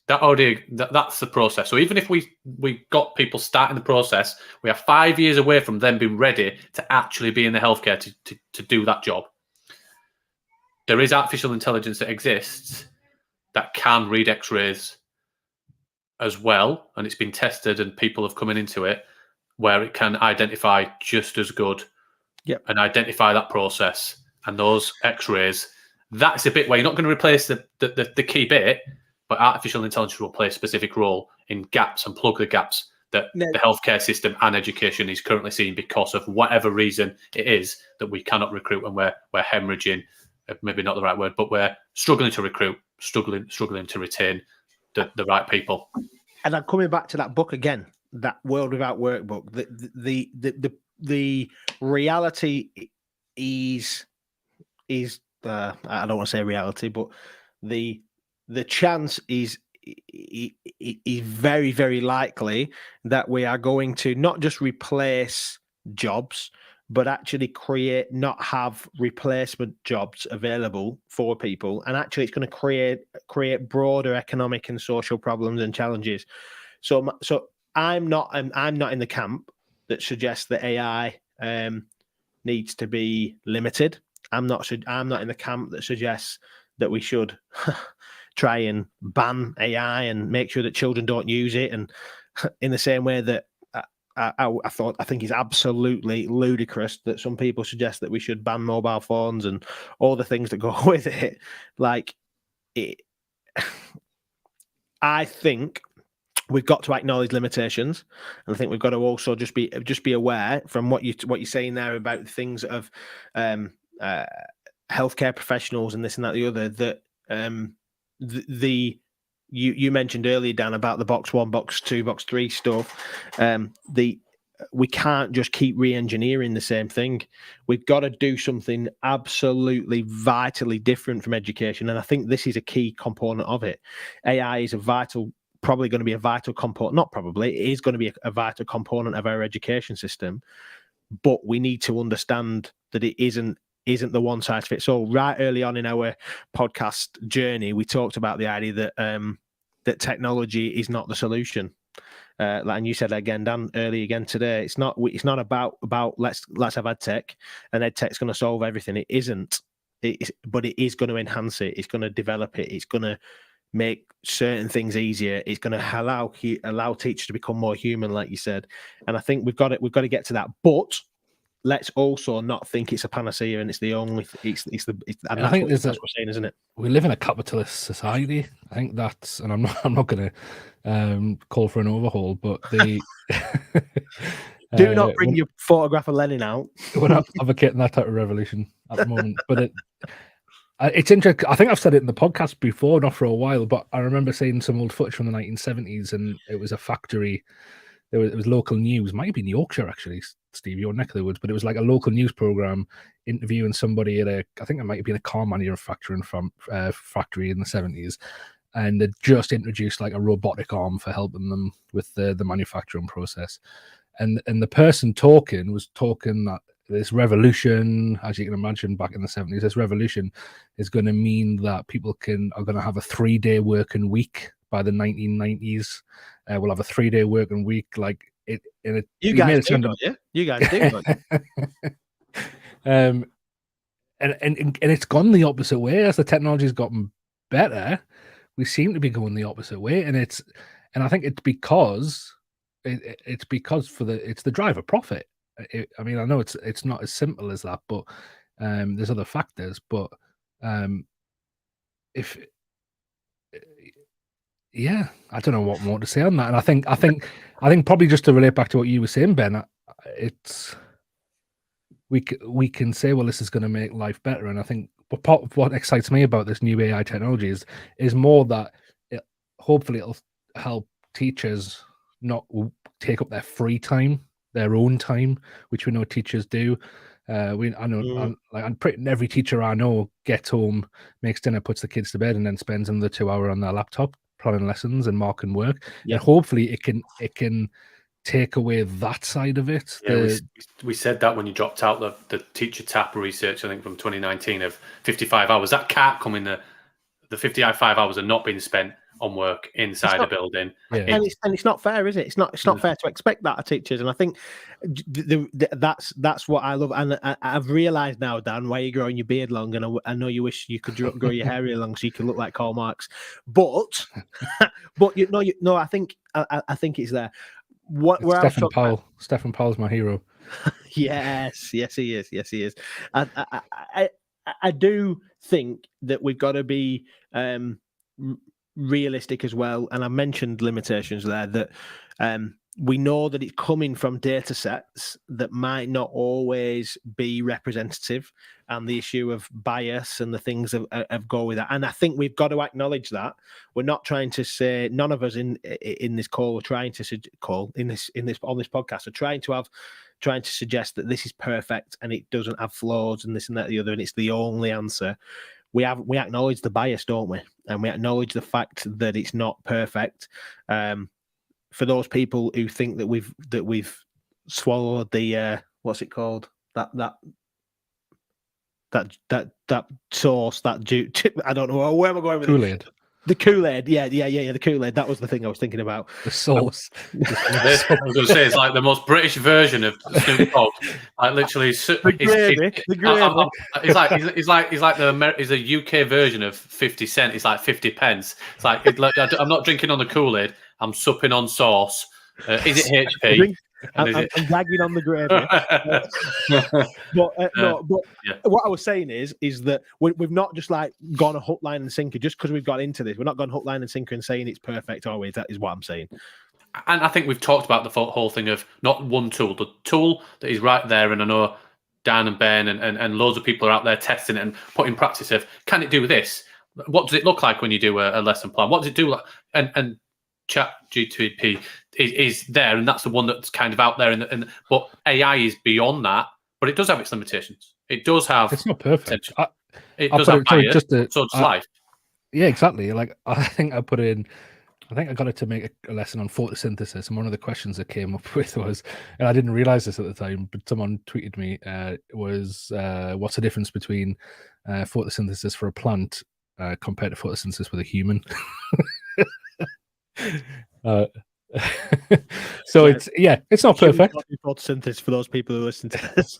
That's the process. So even if we got people starting the process, we are 5 years away from them being ready to actually be in the healthcare to do that job. There is artificial intelligence that exists that can read X-rays as well, and it's been tested and people have come into it where it can identify just as good. Yep. And identify that process and those X-rays. That's a bit where you're not going to replace the key bit, but artificial intelligence will play a specific role in gaps and plug the gaps that the healthcare system and education is currently seeing because of whatever reason it is that we cannot recruit, and we're hemorrhaging, maybe not the right word, but we're struggling to recruit, struggling to retain the right people. And I'm coming back to that book again, that World Without Work book. The reality is I don't want to say reality, but the chance is very, very likely that we are going to not just replace jobs, but actually not have replacement jobs available for people. And actually it's going to create broader economic and social problems and challenges. So I'm not in the camp that suggests that AI needs to be limited. I'm not in the camp that suggests that we should try and ban AI and make sure that children don't use it. And in the same way that I think it's absolutely ludicrous that some people suggest that we should ban mobile phones and all the things that go with it. I think we've got to acknowledge limitations, and I think we've got to also just be aware from what you're saying there about things of healthcare professionals and this and that, the other, that you mentioned earlier, Dan, about the box 1, box 2, box 3 stuff. We can't just keep re-engineering the same thing. We've got to do something absolutely vitally different from education, and I think this is a key component of it. AI is probably going to be a vital component. Not probably, it is going to be a vital component of our education system. But we need to understand that it isn't isn't the one size fits all. Right early on in our podcast journey, we talked about the idea that that technology is not the solution. And you said that again, Dan, early again today. It's not about let's have ed tech, and ed tech's going to solve everything. It isn't. But it is going to enhance it. It's going to develop it. It's going to make certain things easier. It's going to allow teachers to become more human, like you said. And I think we've got to get to that. But let's also not think it's a panacea and it's the only. And I think that's what we're saying, isn't it? We live in a capitalist society. I think that's, and I'm not going to call for an overhaul, but the do not bring your photograph of Lenin out. We're not advocating that type of revolution at the moment, but it's interesting. I think I've said it in the podcast before, not for a while, but I remember seeing some old footage from the 1970s, and it was a factory. It was local news. Might have been Yorkshire, actually, Steve, your neck of the woods, but it was like a local news program interviewing somebody at I think it might have been a car manufacturing factory in the 70s, and they just introduced like a robotic arm for helping them with the manufacturing process. And the person was talking that this revolution, as you can imagine, back in the 70s, this revolution is going to mean that people are going to have a 3-day working week by the 1990s. We'll have a 3-day working week, like it. And it you guys do, don't you? You guys do, don't you? And it's gone the opposite way as the technology's gotten better. We seem to be going the opposite way, and I think it's because. It's because it's the drive of profit. I mean, I know it's not as simple as that, but there's other factors. But I don't know what more to say on that. And I think probably just to relate back to what you were saying, Ben, we can say, well, this is going to make life better. And I think part of what excites me about this new AI technology is more that hopefully it'll help teachers not take up their free time, their own time, which we know teachers do. Every teacher I know gets home, makes dinner, puts the kids to bed, and then spends another 2 hours on their laptop planning lessons and marking work. Yeah. And hopefully it can take away that side of it. Yeah, we said that when you dropped out the teacher tap research, I think from 2019 of 55 hours. That can't come in the 55 hours are not being spent on work inside a building. Yeah. And it's not fair, is it? It's not fair to expect that of teachers. And I think that's what I love. And I've realised now, Dan, why you're growing your beard long, and I know you wish you could grow your hair really long so you can look like Karl Marx. But I think it's there. Stephen Powell's my hero. Yes, he is. I do think that we've got to be realistic as well, and I mentioned limitations there, that we know that it's coming from data sets that might not always be representative, and the issue of bias and the things of go with that. And I think we've got to acknowledge that. We're not trying to say, none of us in this call are trying to on this podcast are trying to suggest that this is perfect and it doesn't have flaws and this and that and the other, and it's the only answer. We acknowledge the bias, don't we? And we acknowledge the fact that it's not perfect. For those people who think that we've swallowed the what's it called, that sauce, I don't know where am I going with Kool-Aid. The Kool-Aid, yeah, the Kool-Aid. That was the thing I was thinking about. The sauce. I was going to say it's like the most British version of Snoop Dogg. Like literally, the gravy. He's a UK version of 50 cent. It's like 50 pence. It's like I'm not drinking on the Kool-Aid. I'm supping on sauce. Is it HP? I'm gagging on the gravy. But what I was saying is that we've not just like gone a hook, line, and sinker just because we've got into this. We're not gone hook, line, and sinker and saying it's perfect always. That is what I'm saying. And I think we've talked about the whole thing of not one tool, the tool that is right there. And I know Dan and Ben and loads of people are out there testing it and putting practice of, can it do this? What does it look like when you do a lesson plan? What does it do? And Chat GTP is there, and that's the one that's kind of out there. But AI is beyond that, but it does have its limitations. It does have. It's not perfect. It does have bias, so does life. Yeah, exactly. Like I think I put in I think I got it to make a lesson on photosynthesis, and one of the questions that came up with was, and I didn't realize this at the time, but someone tweeted me, was what's the difference between photosynthesis for a plant compared to photosynthesis with a human? So it's not perfect. Photosynthesis for those people who listen to this.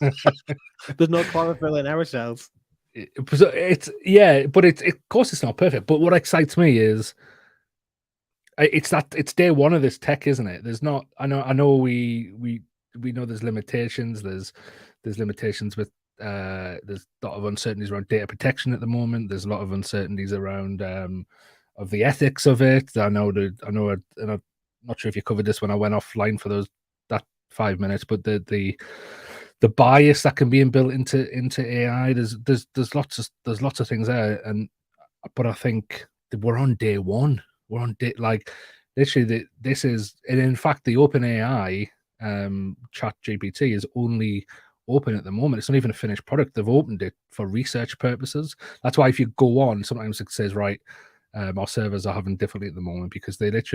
There's no chlorophyll in our cells. But of course it's not perfect. But what excites me is it's day one of this tech, isn't it? There's not. I know we know there's limitations. There's limitations with there's a lot of uncertainties around data protection at the moment. There's a lot of uncertainties around of the ethics of it. And I'm not sure if you covered this when I went offline for that 5 minutes, but the bias that can be inbuilt into AI. There's lots of things there, but I think that we're on day one. We're on day, like, literally this is, and in fact the OpenAI chat GPT is only open at the moment. It's not even a finished product. They've opened it for research purposes. That's why if you go on, sometimes it says, right, our servers are having difficulty at the moment, because they're just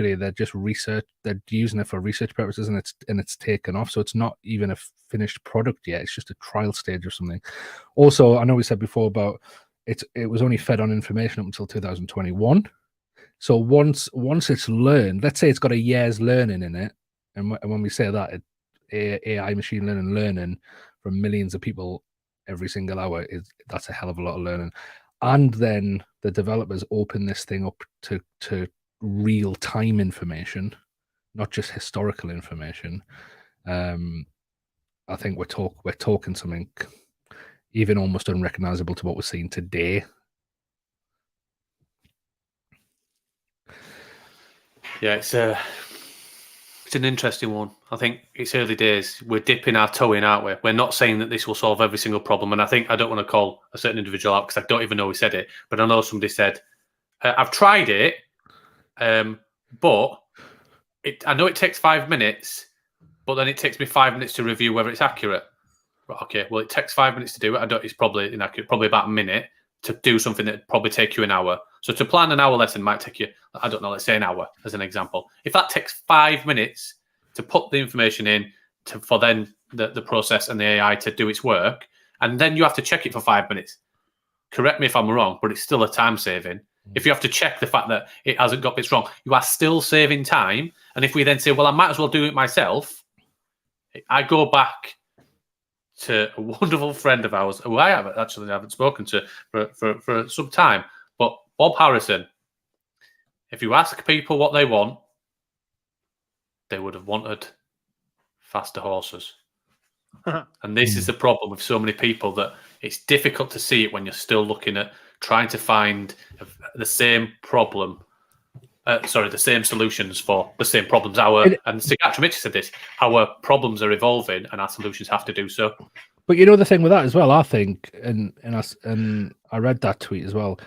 they're using it for research purposes, and it's taken off. So it's not even a finished product yet. It's just a trial stage or something. Also, I know we said before about it was only fed on information up until 2021. So once it's learned, let's say it's got a year's learning in it, and when we say that, AI machine learning from millions of people every single hour, that's a hell of a lot of learning. And then the developers open this thing up to real time information, not just historical information. I think we're talking something even almost unrecognizable to what we're seeing today. Yeah, it's an interesting one. I think it's early days. We're dipping our toe in, aren't we? We're not saying that this will solve every single problem. And I think I don't want to call a certain individual out because I don't even know who said it. But I know somebody said, I've tried it, but I know it takes 5 minutes, but then it takes me 5 minutes to review whether it's accurate. Right, okay, well, it takes 5 minutes to do it. It's probably inaccurate, probably about a minute to do something that would probably take you an hour. So to plan an hour lesson might take you, I don't know, let's say an hour as an example. If that takes 5 minutes to put the information in for then the process and the AI to do its work, and then you have to check it for 5 minutes. Correct me if I'm wrong, but it's still a time saving. If you have to check the fact that it hasn't got bits wrong, you are still saving time. And if we then say, well, I might as well do it myself, I go back to a wonderful friend of ours who I haven't spoken to for some time, but Bob Harrison. If you ask people what they want, they would have wanted faster horses. And this is the problem with so many people, that it's difficult to see it when you're still looking at trying to find the same problem. The same solutions for the same problems. And Sigatra Mitchell said this: our problems are evolving, and our solutions have to do so. But you know the thing with that as well, I think, and I read that tweet as well.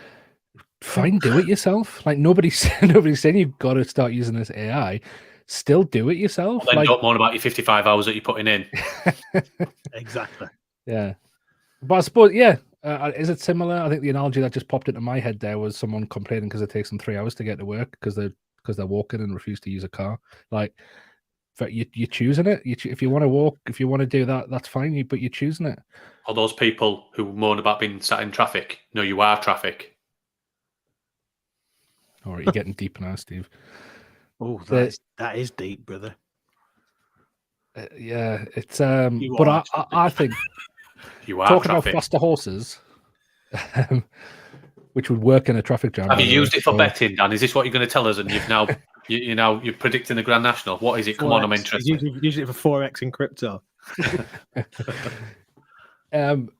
Do it yourself. Like nobody's saying you've got to start using this AI. Still do it yourself. Well, then don't moan about your 55 hours that you're putting in. Exactly. Yeah, but I suppose is it similar? I think the analogy that just popped into my head there was someone complaining because it takes them 3 hours to get to work because they're walking and refuse to use a car. Like, you're choosing it. If you want to walk, if you want to do that, that's fine. But you're choosing it. All those people who moan about being sat in traffic, no, you are traffic. All right, you're getting deep now, Steve. Oh, that is deep, brother. Yeah, it's but I think. You are talking traffic. about faster horses, which would work in a traffic jam. Have you used it for betting, Dan? Is this what you're going to tell us? And you've now, you're predicting the Grand National. What is it? Come on, I'm interested. Use it for Forex in crypto. I know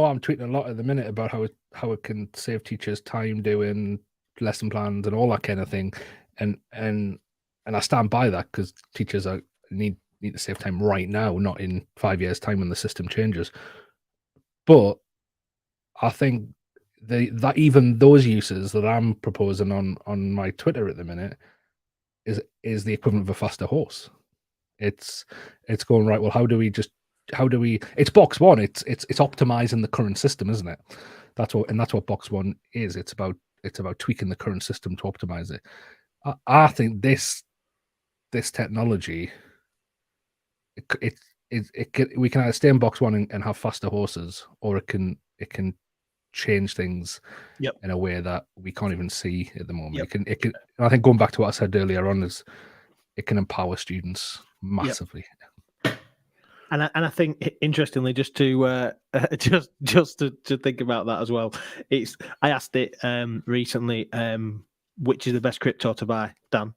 I'm tweeting a lot at the minute about how it can save teachers time doing lesson plans and all that kind of thing, and I stand by that, because teachers need to save time right now, not in 5 years' time when the system changes. But I think that even those uses that I'm proposing on my Twitter at the minute is the equivalent of a faster horse. It's going, right, well, how do we it's box one, it's optimizing the current system, isn't it? That's what box one is. It's about it's about tweaking the current system to optimize it. I think this technology, we can either stay in box one and have faster horses, or it can change things in a way that we can't even see at the moment. It can. I think going back to what I said earlier on, is it can empower students massively. And I think, interestingly, just to just to think about that as well, I asked it recently, which is the best crypto to buy, Dan?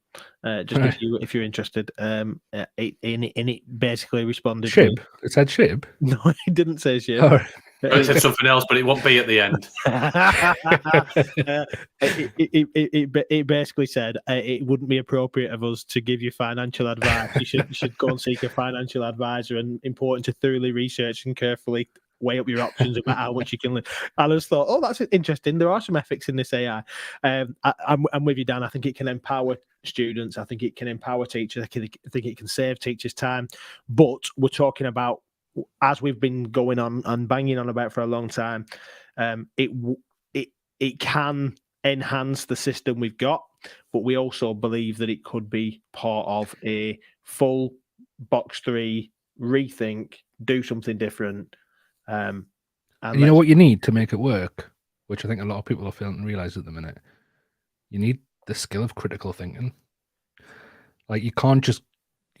Just if you're interested, it basically responded. SHIB. It said SHIB. No, it didn't say SHIB. Oh. It said something else, but it won't be at the end. It basically said it wouldn't be appropriate of us to give you financial advice. You should go and seek a financial advisor, and important to thoroughly research and carefully weigh up your options about how much you can live. I just thought, oh, that's interesting. There are some ethics in this AI. I'm with you, Dan. I think it can empower students. I think it can empower teachers. I think it can save teachers time. But we're talking about, as we've been going on and banging on about for a long time, it can enhance the system we've got, but we also believe that it could be part of a full box 3 rethink, do something different. And you know what you need to make it work, which I think a lot of people are failing to realize at the minute? You need the skill of critical thinking. Like, you can't just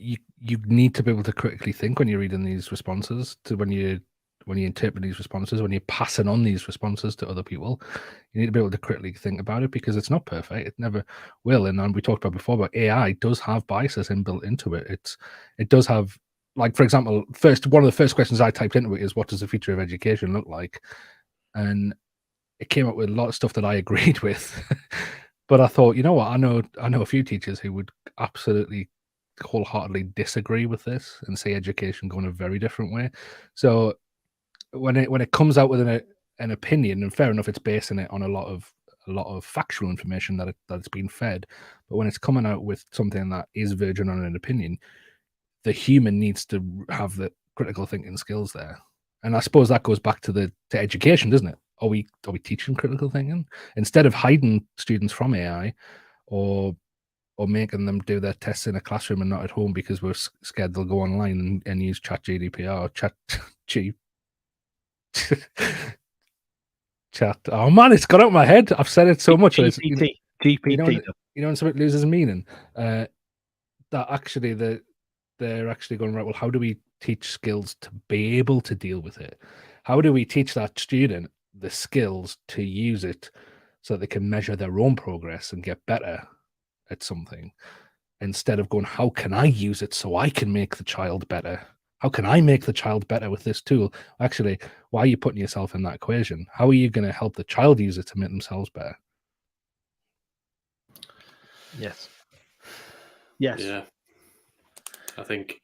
you need to be able to critically think when you're reading these responses, to when you interpret these responses, when you're passing on these responses to other people. You need to be able to critically think about it, because it's not perfect. It never will. And we talked about before, but AI does have biases inbuilt into it. It does have, like, for example, one of the first questions I typed into it is, what does the future of education look like? And it came up with a lot of stuff that I agreed with. But I thought, you know what, I know a few teachers who would absolutely wholeheartedly disagree with this and say education going a very different way. So when it comes out with an opinion, and fair enough, it's basing it on a lot of factual information that it's been fed, but when it's coming out with something that is verging on an opinion, the human needs to have the critical thinking skills there. And I suppose that goes back to education, doesn't it? Are we teaching critical thinking instead of hiding students from AI, or making them do their tests in a classroom and not at home because we're scared they'll go online and use ChatGPT or Chat. Oh man, it's got out of my head. I've said it so much. GPT. You know when something loses meaning, that actually they're actually going, right, well, how do we teach skills to be able to deal with it? How do we teach that student the skills to use it so that they can measure their own progress and get better at something, instead of going, how can I use it so I can make the child better? How can I make the child better with this tool? Actually, why are you putting yourself in that equation? How are you going to help the child use it to make themselves better? Yes. Yeah. I think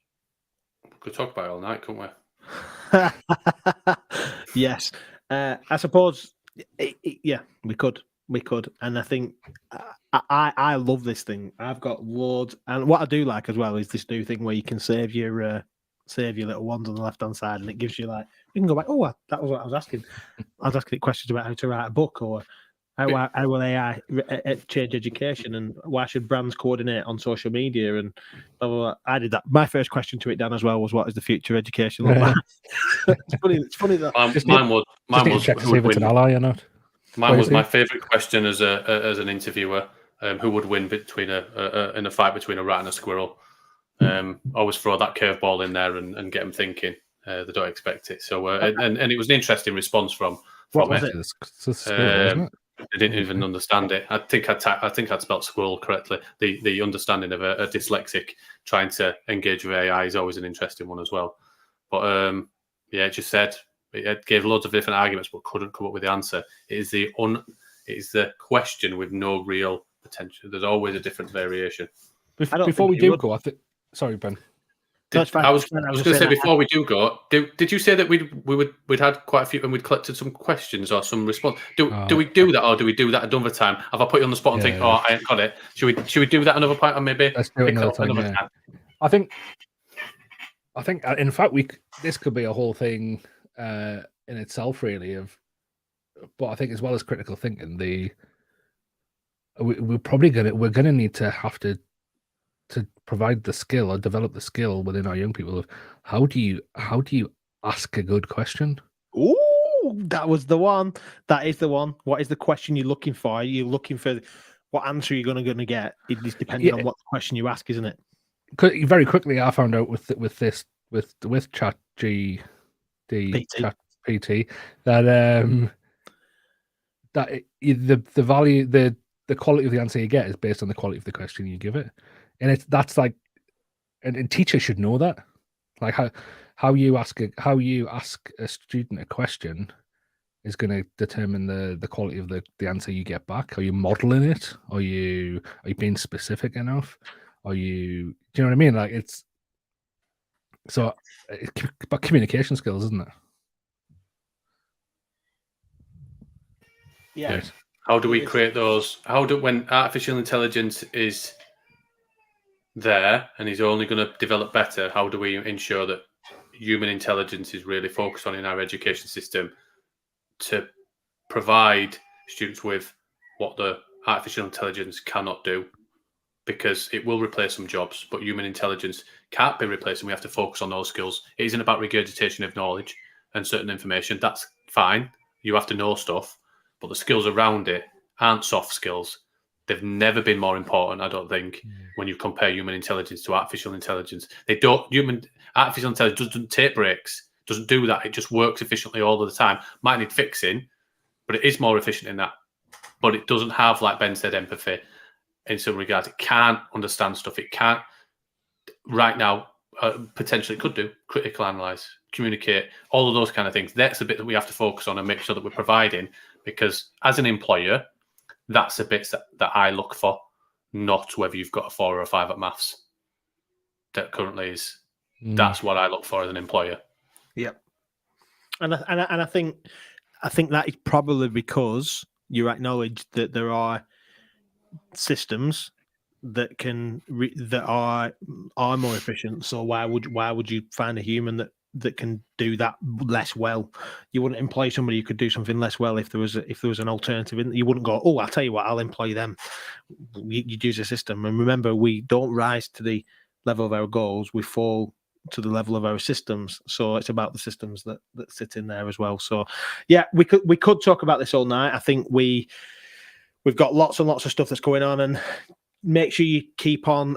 we could talk about it all night, couldn't we? Yes. I suppose, yeah, we could. And I think I love this thing. I've got loads. And what I do like as well is this new thing where you can save your little ones on the left-hand side, and it gives you, like, you can go back, oh, that was what I was asking. I was asking it questions about how to write a book, or how will AI change education, and why should brands coordinate on social media, and blah, blah, blah. I did that. My first question to it, Dan, as well, was, what is the future of education look like? It's funny that mine was check to see if it's an ally or not. Mine was my favourite question as an interviewer. Who would win in a fight between a rat and a squirrel? Always throw that curveball in there and get them thinking. They don't expect it. So and it was an interesting response from was it. It's a squirrel, isn't it? They didn't even understand it. I think I'd spelled squirrel correctly. The understanding of a dyslexic trying to engage with AI is always an interesting one as well. But it just said, it gave loads of different arguments, but couldn't come up with the answer. It is the question with no real potential. There's always a different variation. Before we do go, I think. Sorry, Ben. I was going to say before we do go. Did you say that we'd had quite a few and we'd collected some questions or some response? Do we do that, or do we do that another time? Have I put you on the spot and think, oh, I ain't got it? Should we do that another point, or maybe let's do it another time? I think in fact this could be a whole thing in itself, really. But I think, as well as critical thinking, we're gonna need to have to provide the skill or develop the skill within our young people of how do you ask a good question. Ooh, that was the one. That is the one. What is the question you're looking for? Are you looking for what answer you're going to get? It is depending on what question you ask, isn't it? Very quickly, I found out with Chat PT that the value the quality of the answer you get is based on the quality of the question you give it, and that's like, and teachers should know that, like how you ask a student a question is going to determine the quality of the answer you get back. Are you modeling it? Are you being specific enough? Do you know what I mean? Like it's about communication skills, isn't it? Yeah. Yes. How do we create those? When artificial intelligence is there and is only going to develop better, how do we ensure that human intelligence is really focused on in our education system to provide students with what the artificial intelligence cannot do? Because it will replace some jobs, but human intelligence can't be replaced, and we have to focus on those skills. It isn't about regurgitation of knowledge and certain information. That's fine. You have to know stuff, but the skills around it aren't soft skills. They've never been more important, I don't think, when you compare human intelligence to artificial intelligence. Artificial intelligence doesn't take breaks, doesn't do that. It just works efficiently all of the time. Might need fixing, but it is more efficient in that. But it doesn't have, like Ben said, empathy in some regards. It can't understand stuff. It can't, right now, potentially it could do, critical analyze, communicate, all of those kind of things. That's the bit that we have to focus on and make sure that we're providing, because as an employer, that's the bits that I look for, not whether you've got a 4 or a 5 at maths. That currently is. That's what I look for as an employer. Yep. And I think that is probably because you acknowledge that there are systems that are more efficient. So why would you find a human that can do that less well? You wouldn't employ somebody who could do something less well if there was an alternative. You wouldn't go, oh, I'll tell you what, I'll employ them. You'd use a system. And remember, we don't rise to the level of our goals, we fall to the level of our systems. So it's about the systems that sit in there as well. So yeah, we could talk about this all night. I think we've got lots and lots of stuff that's going on, and make sure you keep on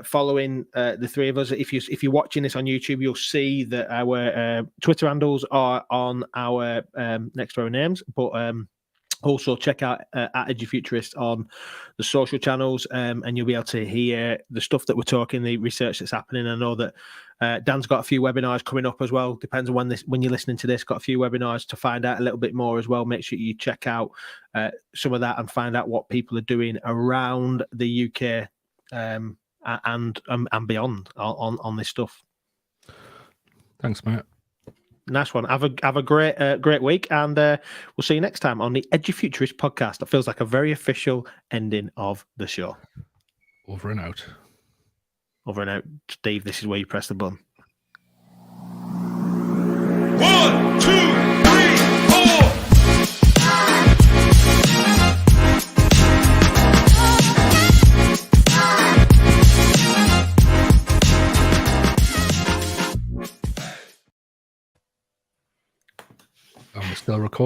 following the three of us. If you're watching this on YouTube, you'll see that our Twitter handles are on our next to our names, but also check out at Edufuturists on the social channels, and you'll be able to hear the stuff that we're talking, the research that's happening. I know that Dan's got a few webinars coming up as well. Depends on when you're listening to this, got a few webinars to find out a little bit more as well. Make sure you check out some of that and find out what people are doing around the UK and beyond on this stuff. Thanks, Matt. Nice one. Have a great week, and we'll see you next time on the Edufuturist podcast. That feels like a very official ending of the show. Over and out. Over and out. Steve, this is where you press the button. 1, 2, 3, 4. I'm still recording.